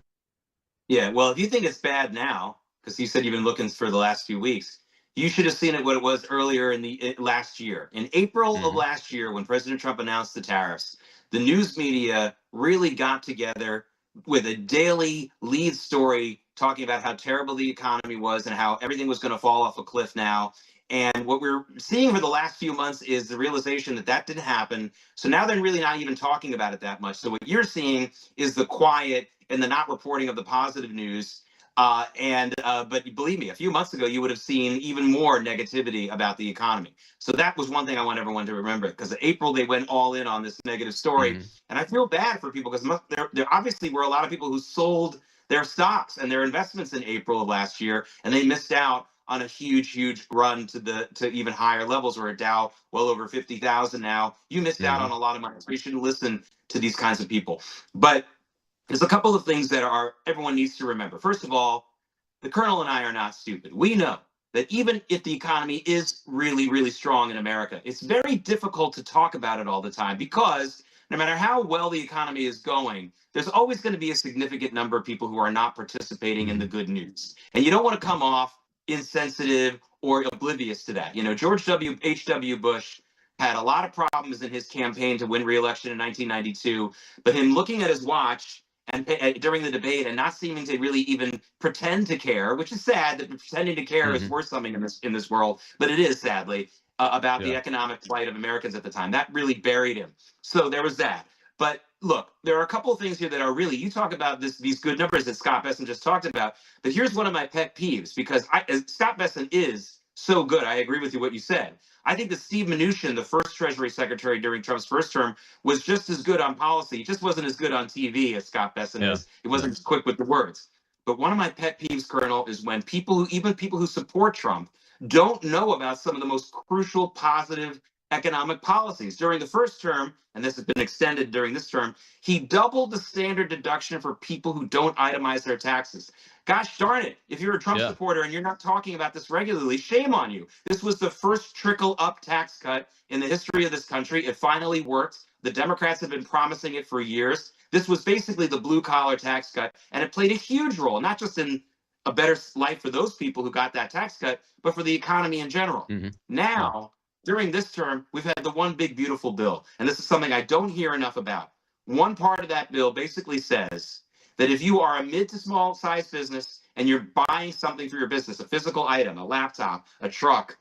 Speaker 8: Yeah, well, if you think it's bad now, because you said you've been looking for the last few weeks, you should have seen it what it was earlier in the last year. In April of last year, when President Trump announced the tariffs, the news media really got together with a daily lead story talking about how terrible the economy was and how everything was going to fall off a cliff now. And what we're seeing for the last few months is the realization that that didn't happen. So now they're really not even talking about it that much. So what you're seeing is the quiet and the not reporting of the positive news. But believe me, a few months ago, you would have seen even more negativity about the economy. So that was one thing I want everyone to remember, because in April, they went all in on this negative story. And I feel bad for people, because there obviously were a lot of people who sold their stocks and their investments in April of last year, and they missed out on a huge run to even higher levels. We're at Dow well over 50,000 now. You missed out on a lot of money. So we shouldn't listen to these kinds of people. But there's a couple of things that everyone needs to remember. First of all, the Colonel and I are not stupid. We know that even if the economy is really strong in America, it's very difficult to talk about it all the time, because no matter how well the economy is going, there's always going to be a significant number of people who are not participating in the good news. And you don't want to come off insensitive or oblivious to that. You know, George H.W. Bush had a lot of problems in his campaign to win re-election in 1992, but him looking at his watch and during the debate and not seeming to really even pretend to care, which is sad that pretending to care is worth something in this world, but it is, sadly, about the economic plight of Americans at the time. That really buried him. So there was that. But look, there are a couple of things here that are really, you talk about these good numbers that Scott Bessent just talked about, but here's one of my pet peeves, because Scott Bessent is so good. I agree with you what you said. I think that Steve Mnuchin, the first Treasury Secretary during Trump's first term, was just as good on policy. He just wasn't as good on TV as Scott Bessent is. He wasn't as quick with the words. But one of my pet peeves, Colonel, is when even people who support Trump, don't know about some of the most crucial positive economic policies. During the first term, and this has been extended during this term, he doubled the standard deduction for people who don't itemize their taxes. Gosh darn it, if you're a Trump supporter and you're not talking about this regularly, shame on you. This was the first trickle-up tax cut in the history of this country. It finally worked. The Democrats have been promising it for years. This was basically the blue-collar tax cut, and it played a huge role, not just in a better life for those people who got that tax cut, but for the economy in general. Now, during this term, we've had the one big beautiful bill, and this is something I don't hear enough about. One part of that bill basically says that if you are a mid to small size business and you're buying something for your business, a physical item, a laptop, a truck,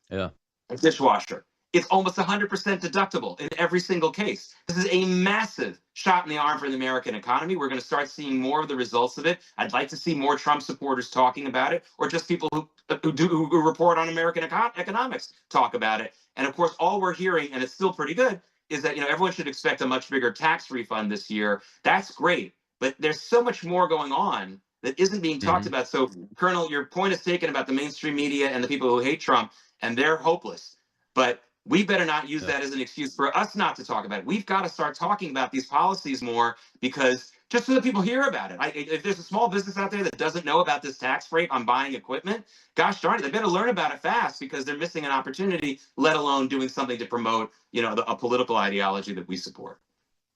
Speaker 7: Yeah.
Speaker 8: a dishwasher, it's almost 100% deductible in every single case. This is a massive shot in the arm for the American economy. We're going to start seeing more of the results of it. I'd like to see more Trump supporters talking about it, or just people who report on American economics talk about it. And of course, all we're hearing, and it's still pretty good, is that everyone should expect a much bigger tax refund this year. That's great, but there's so much more going on that isn't being talked about. So, Colonel, your point is taken about the mainstream media and the people who hate Trump, and they're hopeless. But we better not use that as an excuse for us not to talk about it. We've got to start talking about these policies more, because just so that people hear about it. If there's a small business out there that doesn't know about this tax break on buying equipment, gosh darn it, they better learn about it fast, because they're missing an opportunity, let alone doing something to promote, a political ideology that we support.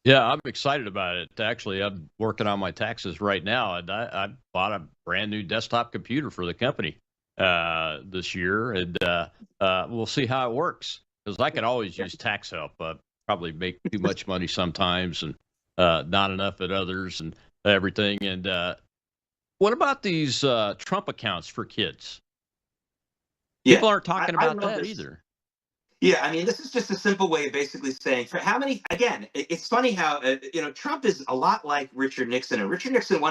Speaker 7: Yeah, I'm excited about it. Actually, I'm working on my taxes right now, and I bought a brand new desktop computer for the company this year, and we'll see how it works. Because I can always use tax help. Probably make too much money sometimes, and not enough at others, and everything. And what about these Trump accounts for kids? People aren't talking about that either.
Speaker 8: Yeah, I mean, this is just a simple way of basically saying, for how many, again, it's funny how, Trump is a lot like Richard Nixon. And Richard Nixon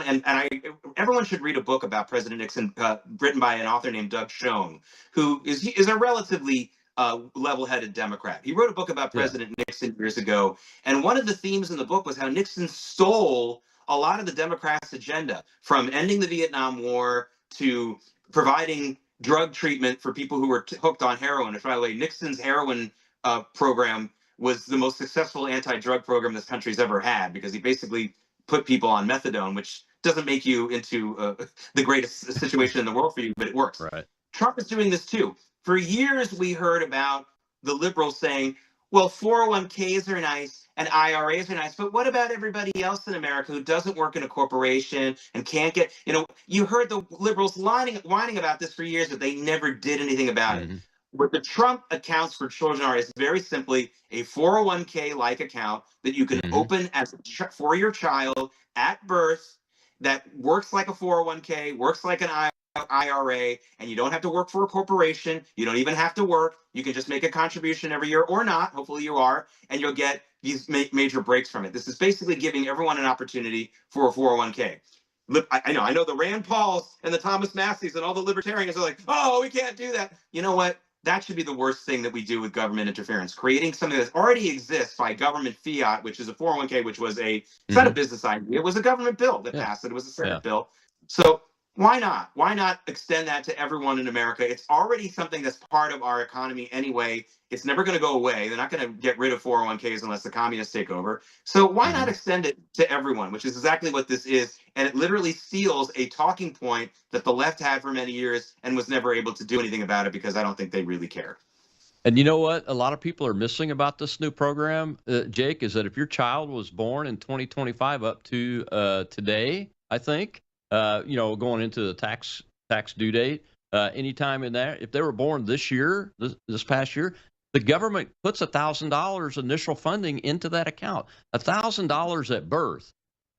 Speaker 8: everyone should read a book about President Nixon, written by an author named Doug Schoen, who is a relatively level-headed Democrat. He wrote a book about President Nixon years ago. And one of the themes in the book was how Nixon stole a lot of the Democrats' agenda, from ending the Vietnam War to providing drug treatment for people who were hooked on heroin. And by the way, Nixon's heroin program was the most successful anti-drug program this country's ever had, because he basically put people on methadone, which doesn't make you into the greatest situation in the world for you, but it works.
Speaker 7: Right.
Speaker 8: Trump is doing this too. For years, we heard about the liberals saying, well, 401ks are nice and IRAs are nice, but what about everybody else in America who doesn't work in a corporation and can't get, you heard the liberals whining about this for years, but they never did anything about it. What the Trump accounts for children are is very simply a 401k-like account that you can open for your child at birth, that works like a 401k, works like an IRA, and you don't have to work for a corporation. You don't even have to work. You can just make a contribution every year, or not. Hopefully you are, and you'll get these major breaks from it. This is basically giving everyone an opportunity for a 401k. I know the Rand Pauls and the Thomas Masseys and all the libertarians are like, oh, we can't do that. You know what? That should be the worst thing that we do with government interference, creating something that already exists by government fiat, which is a 401k, which was it's not a business idea. It was a government bill that passed it. It was a Senate bill. So why not? Why not extend that to everyone in America? It's already something that's part of our economy anyway. It's never going to go away. They're not going to get rid of 401ks unless the communists take over. So why not extend it to everyone, which is exactly what this is. And it literally steals a talking point that the left had for many years and was never able to do anything about it, because I don't think they really care.
Speaker 7: And you know what a lot of people are missing about this new program, Jake, is that if your child was born in 2025 up to today, I think, going into the tax due date, anytime in there, if they were born this year, this past year, the government puts $1,000 initial funding into that account, $1,000 at birth.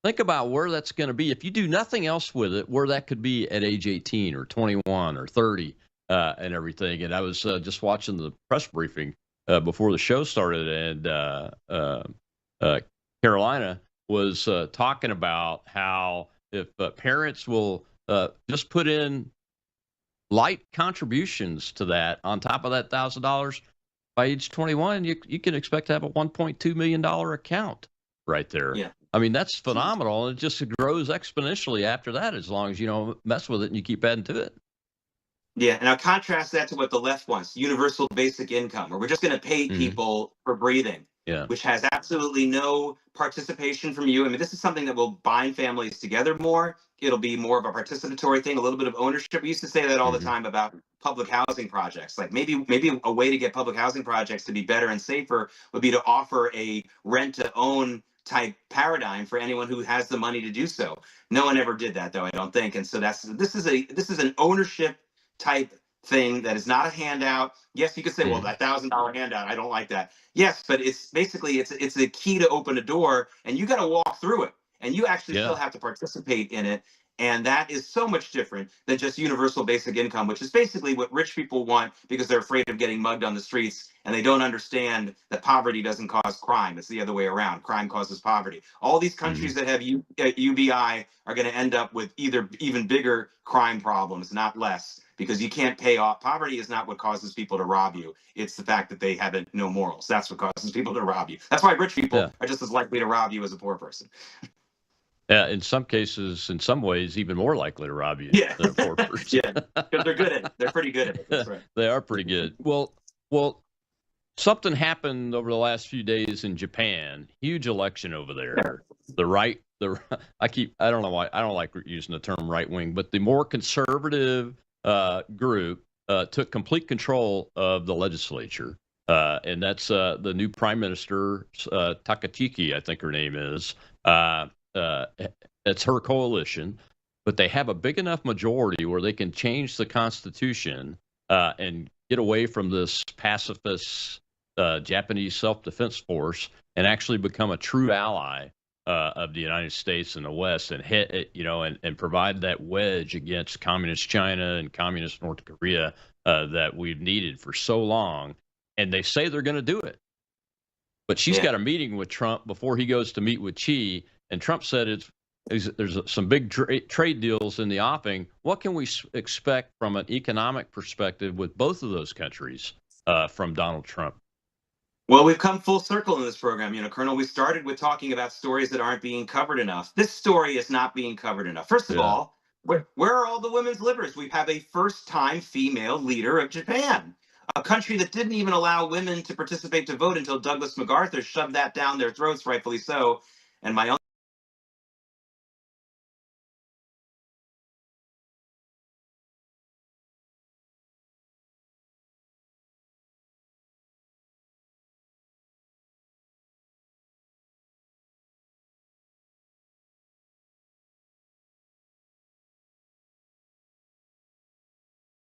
Speaker 7: Think about where that's going to be if you do nothing else with it, where that could be at age 18 or 21 or 30 and everything. And I was just watching the press briefing before the show started, and Carolina was talking about how if parents will just put in light contributions to that on top of that $1,000 by age 21, you can expect to have a $1.2 million account right there.
Speaker 8: Yeah.
Speaker 7: I mean, that's phenomenal. And it just grows exponentially after that, as long as you don't mess with it and you keep adding to it.
Speaker 8: Yeah, and I'll contrast that to what the left wants, universal basic income, where we're just going to pay people for breathing, which has absolutely no participation from you. I mean, this is something that will bind families together more. It'll be more of a participatory thing, a little bit of ownership. We used to say that all the time about public housing projects. Like maybe a way to get public housing projects to be better and safer would be to offer a rent-to-own type paradigm for anyone who has the money to do so. No one ever did that, though, I don't think. And so this is an ownership type thing that is not a handout. Yes, you could say, well, that $1,000 handout, I don't like that. Yes, but it's basically it's a key to open a door, and you got to walk through it, and you actually still have to participate in it. And that is so much different than just universal basic income, which is basically what rich people want because they're afraid of getting mugged on the streets, and they don't understand that poverty doesn't cause crime. It's the other way around. Crime causes poverty. All these countries that have UBI are going to end up with either even bigger crime problems, not less, because you can't pay off. Poverty is not what causes people to rob you. It's the fact that they have no morals. That's what causes people to rob you. That's why rich people are just as likely to rob you as a poor person.
Speaker 7: In some cases, in some ways, even more likely to rob you than a poor person.
Speaker 8: Because they're good at it. They're pretty good at it. That's right.
Speaker 7: They are pretty good. Well, something happened over the last few days in Japan. Huge election over there. I don't know why I don't like using the term right wing, but the more conservative group took complete control of the legislature, and that's the new prime minister Takachiki, I think her name is. It's her coalition, but they have a big enough majority where they can change the Constitution and get away from this pacifist Japanese self-defense force and actually become a true ally of the United States and the West, and and provide that wedge against communist China and communist North Korea that we've needed for so long. And they say they're going to do it. But she's got a meeting with Trump before he goes to meet with Xi, and Trump said there's some big trade deals in the offing. What can we expect from an economic perspective with both of those countries from Donald Trump?
Speaker 8: Well, we've come full circle in this program. Colonel, we started with talking about stories that aren't being covered enough. This story is not being covered enough. First of all, where are all the women's livers? We have a first-time female leader of Japan, a country that didn't even allow women to participate to vote until Douglas MacArthur shoved that down their throats, rightfully so. And my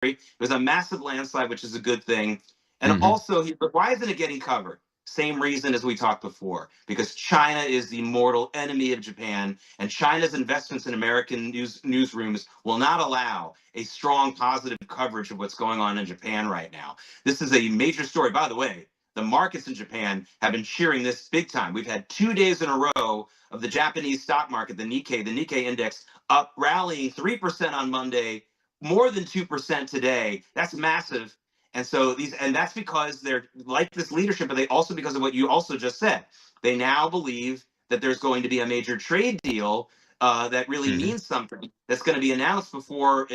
Speaker 8: it was a massive landslide, which is a good thing. And also, why isn't it getting covered? Same reason as we talked before, because China is the mortal enemy of Japan, and China's investments in American newsrooms will not allow a strong positive coverage of what's going on in Japan right now. This is a major story. By the way, the markets in Japan have been cheering this big time. We've had 2 days in a row of the Japanese stock market, the Nikkei index, up rallying 3% on Monday, more than 2% today. That's massive. And so that's because they're like this leadership, but they also, because of what you also just said, they now believe that there's going to be a major trade deal that really means something, that's going to be announced before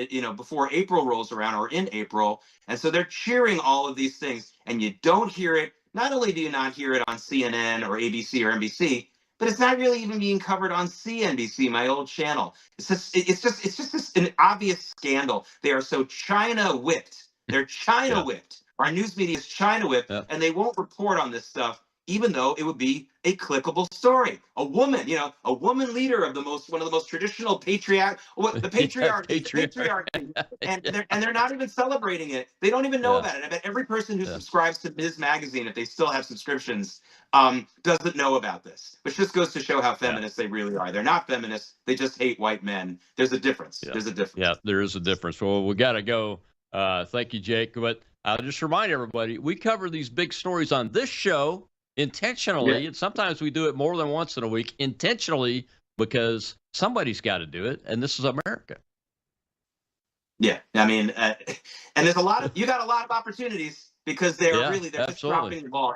Speaker 8: April rolls around, or in April. And so they're cheering all of these things, and you don't hear it. Not only do you not hear it on CNN or ABC or NBC, but it's not really even being covered on CNBC, my old channel. It's just an obvious scandal. They are so China whipped. They're China whipped. Our news media is China whipped, and they won't report on this stuff, even though it would be a clickable story. A woman leader of one of the most traditional patriarchy, and they're not even celebrating it. They don't even know about it. I bet every person who subscribes to Ms. Magazine, if they still have subscriptions, doesn't know about this. Which just goes to show how feminist they really are. They're not feminists. They just hate white men. There's a difference. There's a difference.
Speaker 7: Yeah, there is a difference. Well, we got to go. Thank you, Jake. But I'll just remind everybody, we cover these big stories on this show intentionally, and sometimes we do it more than once in a week, intentionally, because somebody's got to do it, and this is America.
Speaker 8: Yeah, I mean, and there's you got a lot of opportunities, because they're just dropping the ball.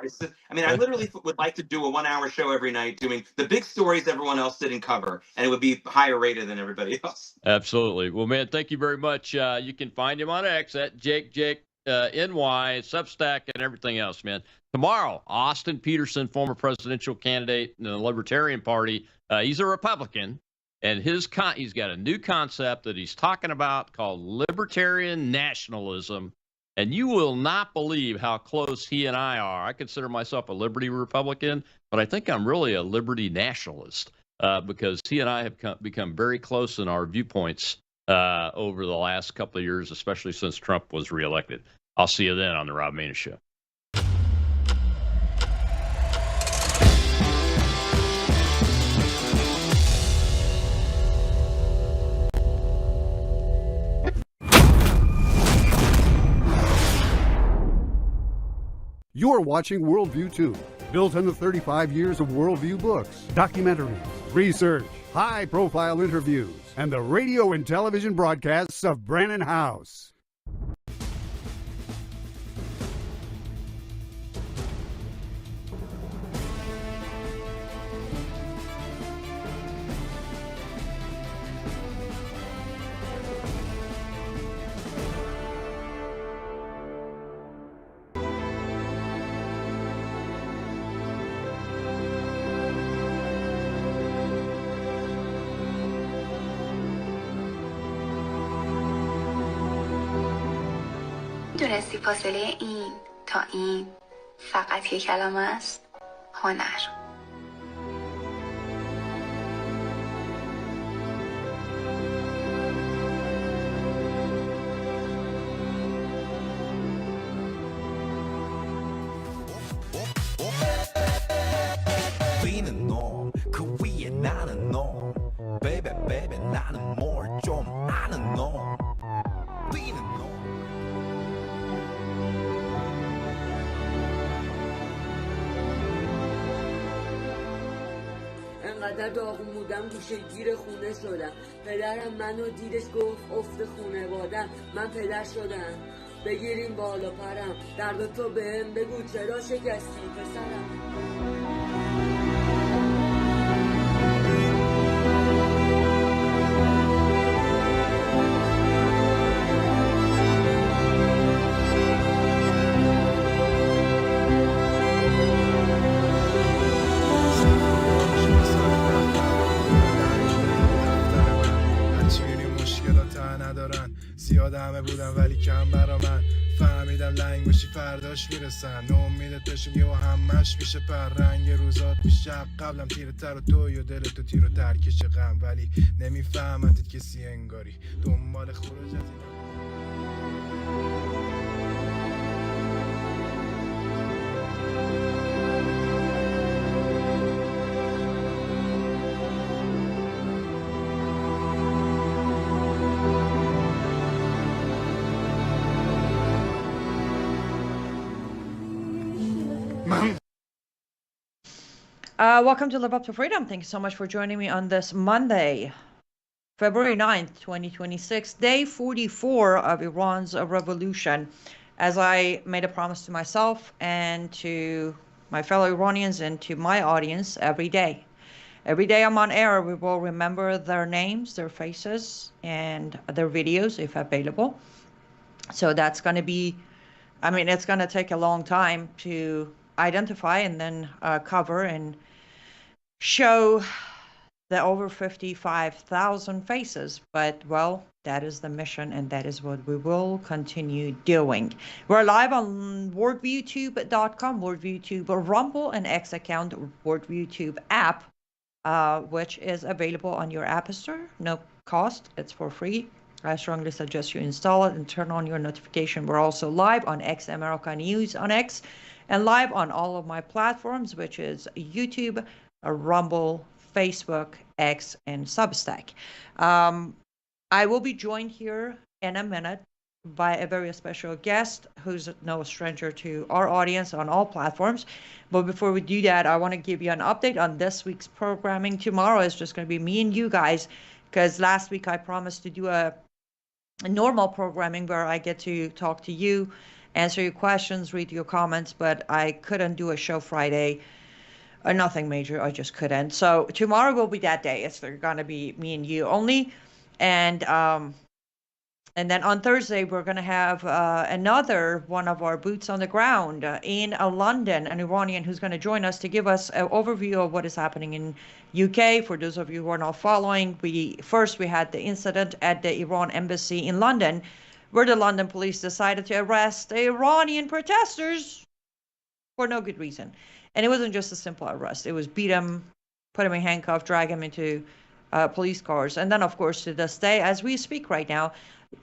Speaker 8: I literally would like to do a 1-hour show every night doing the big stories everyone else didn't cover, and it would be higher rated than everybody else.
Speaker 7: Absolutely. Well, man, thank you very much. You can find him on X at JakeNY, Substack, and everything else, man. Tomorrow, Austin Peterson, former presidential candidate in the Libertarian Party. He's a Republican, and he's got a new concept that he's talking about called libertarian nationalism. And you will not believe how close he and I are. I consider myself a liberty Republican, but I think I'm really a liberty nationalist because he and I have become very close in our viewpoints over the last couple of years, especially since Trump was reelected. I'll see you then on the Rob Maness Show.
Speaker 15: You're watching Worldview 2, built on the 35 years of Worldview books, documentaries, research, high-profile interviews, and the radio and television broadcasts of Brannon House.
Speaker 16: میدونستی فاصله این تا این فقط یک کلمه است؟ هنر.
Speaker 17: Being norm, could we not a norm? Baby, baby, not more, 좀 아는 norm. Being norm.
Speaker 18: انقدر داغون بودم گوشه گیر خونه شدم. پدرم منو دیدش گفت افت خونه بادم. من پدر شدم بگیریم بالا پرم. درد تو بهم بگو چرا شکستی پسرم.
Speaker 19: زیاد همه بودن ولی کم برا من. فهمیدم لنگ باشی فرداش میرسن. امیدت داشتم یه و همش میشه پر. رنگ روزات میشه قبلم تیره تر و توی و دل تو تیر و ترکش غم. ولی نمیفهمتید کسی انگاری دنبال خروج از این.
Speaker 20: Welcome to Live Up to Freedom. Thank you so much for joining me on this Monday, February 9th, 2026, day 44 of Iran's revolution. As I made a promise to myself and to my fellow Iranians and to my audience every day. Every day I'm on air, we will remember their names, their faces, and their videos if available. So that's going to be, it's going to take a long time to identify and then cover and show the over 55,000 faces. But, well, that is the mission and that is what we will continue doing. We're live on WorldViewTube.com, WorldViewTube, Rumble and X account, WorldViewTube app, which is available on your App Store. No cost, it's for free. I strongly suggest you install it and turn on your notification. We're also live on X America News on X and live on all of my platforms, which is YouTube, Rumble, Facebook, X, and Substack. I will be joined here in a minute by a very special guest who's no stranger to our audience on all platforms. But before we do that, I want to give you an update on this week's programming. Tomorrow is just going to be me and you guys, because last week I promised to do a normal programming where I get to talk to you, answer your questions, read your comments, but I couldn't do a show Friday. Nothing major, I just couldn't. So tomorrow will be that day. It's going to be me and you only. And then on Thursday, we're going to have another one of our boots on the ground in London, an Iranian who's going to join us to give us an overview of what is happening in UK. For those of you who are not following, we had the incident at the Iran embassy in London, where the London police decided to arrest Iranian protesters for no good reason. And it wasn't just a simple arrest. It was beat him, put him in handcuffs, drag him into police cars. And then, of course, to this day, as we speak right now,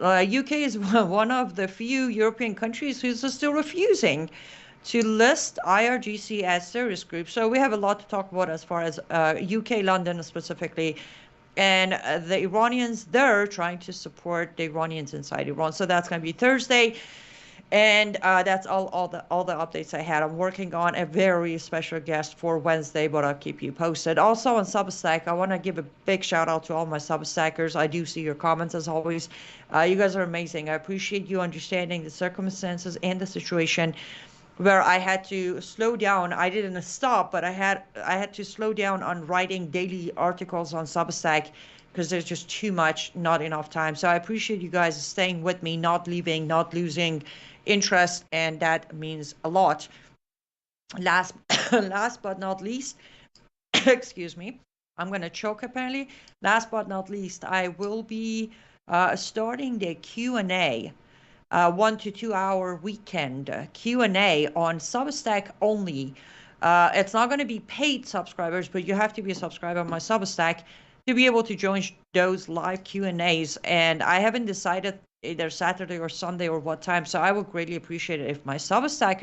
Speaker 20: UK is one of the few European countries who's still refusing to list IRGC as terrorist groups. So we have a lot to talk about as far as UK, London specifically, and the Iranians there trying to support the Iranians inside Iran. So that's going to be Thursday. And that's all the updates I had. I'm working on a very special guest for Wednesday, but I'll keep you posted. Also on Substack, I want to give a big shout out to all my Substackers. I do see your comments as always. You guys are amazing. I appreciate you understanding the circumstances and the situation where I had to slow down. I didn't stop, but I had to slow down on writing daily articles on Substack because there's just too much, not enough time. So I appreciate you guys staying with me, not leaving, not losing interest, and that means a lot. Last but not least, excuse me, I'm gonna choke apparently. Last but not least, I will be starting the Q&A, 1 to 2 hour weekend Q&A on Substack only. It's not going to be paid subscribers, but you have to be a subscriber on my Substack to be able to join those live Q&As. And I haven't decided either Saturday or Sunday or what time, so I would greatly appreciate it if my Substack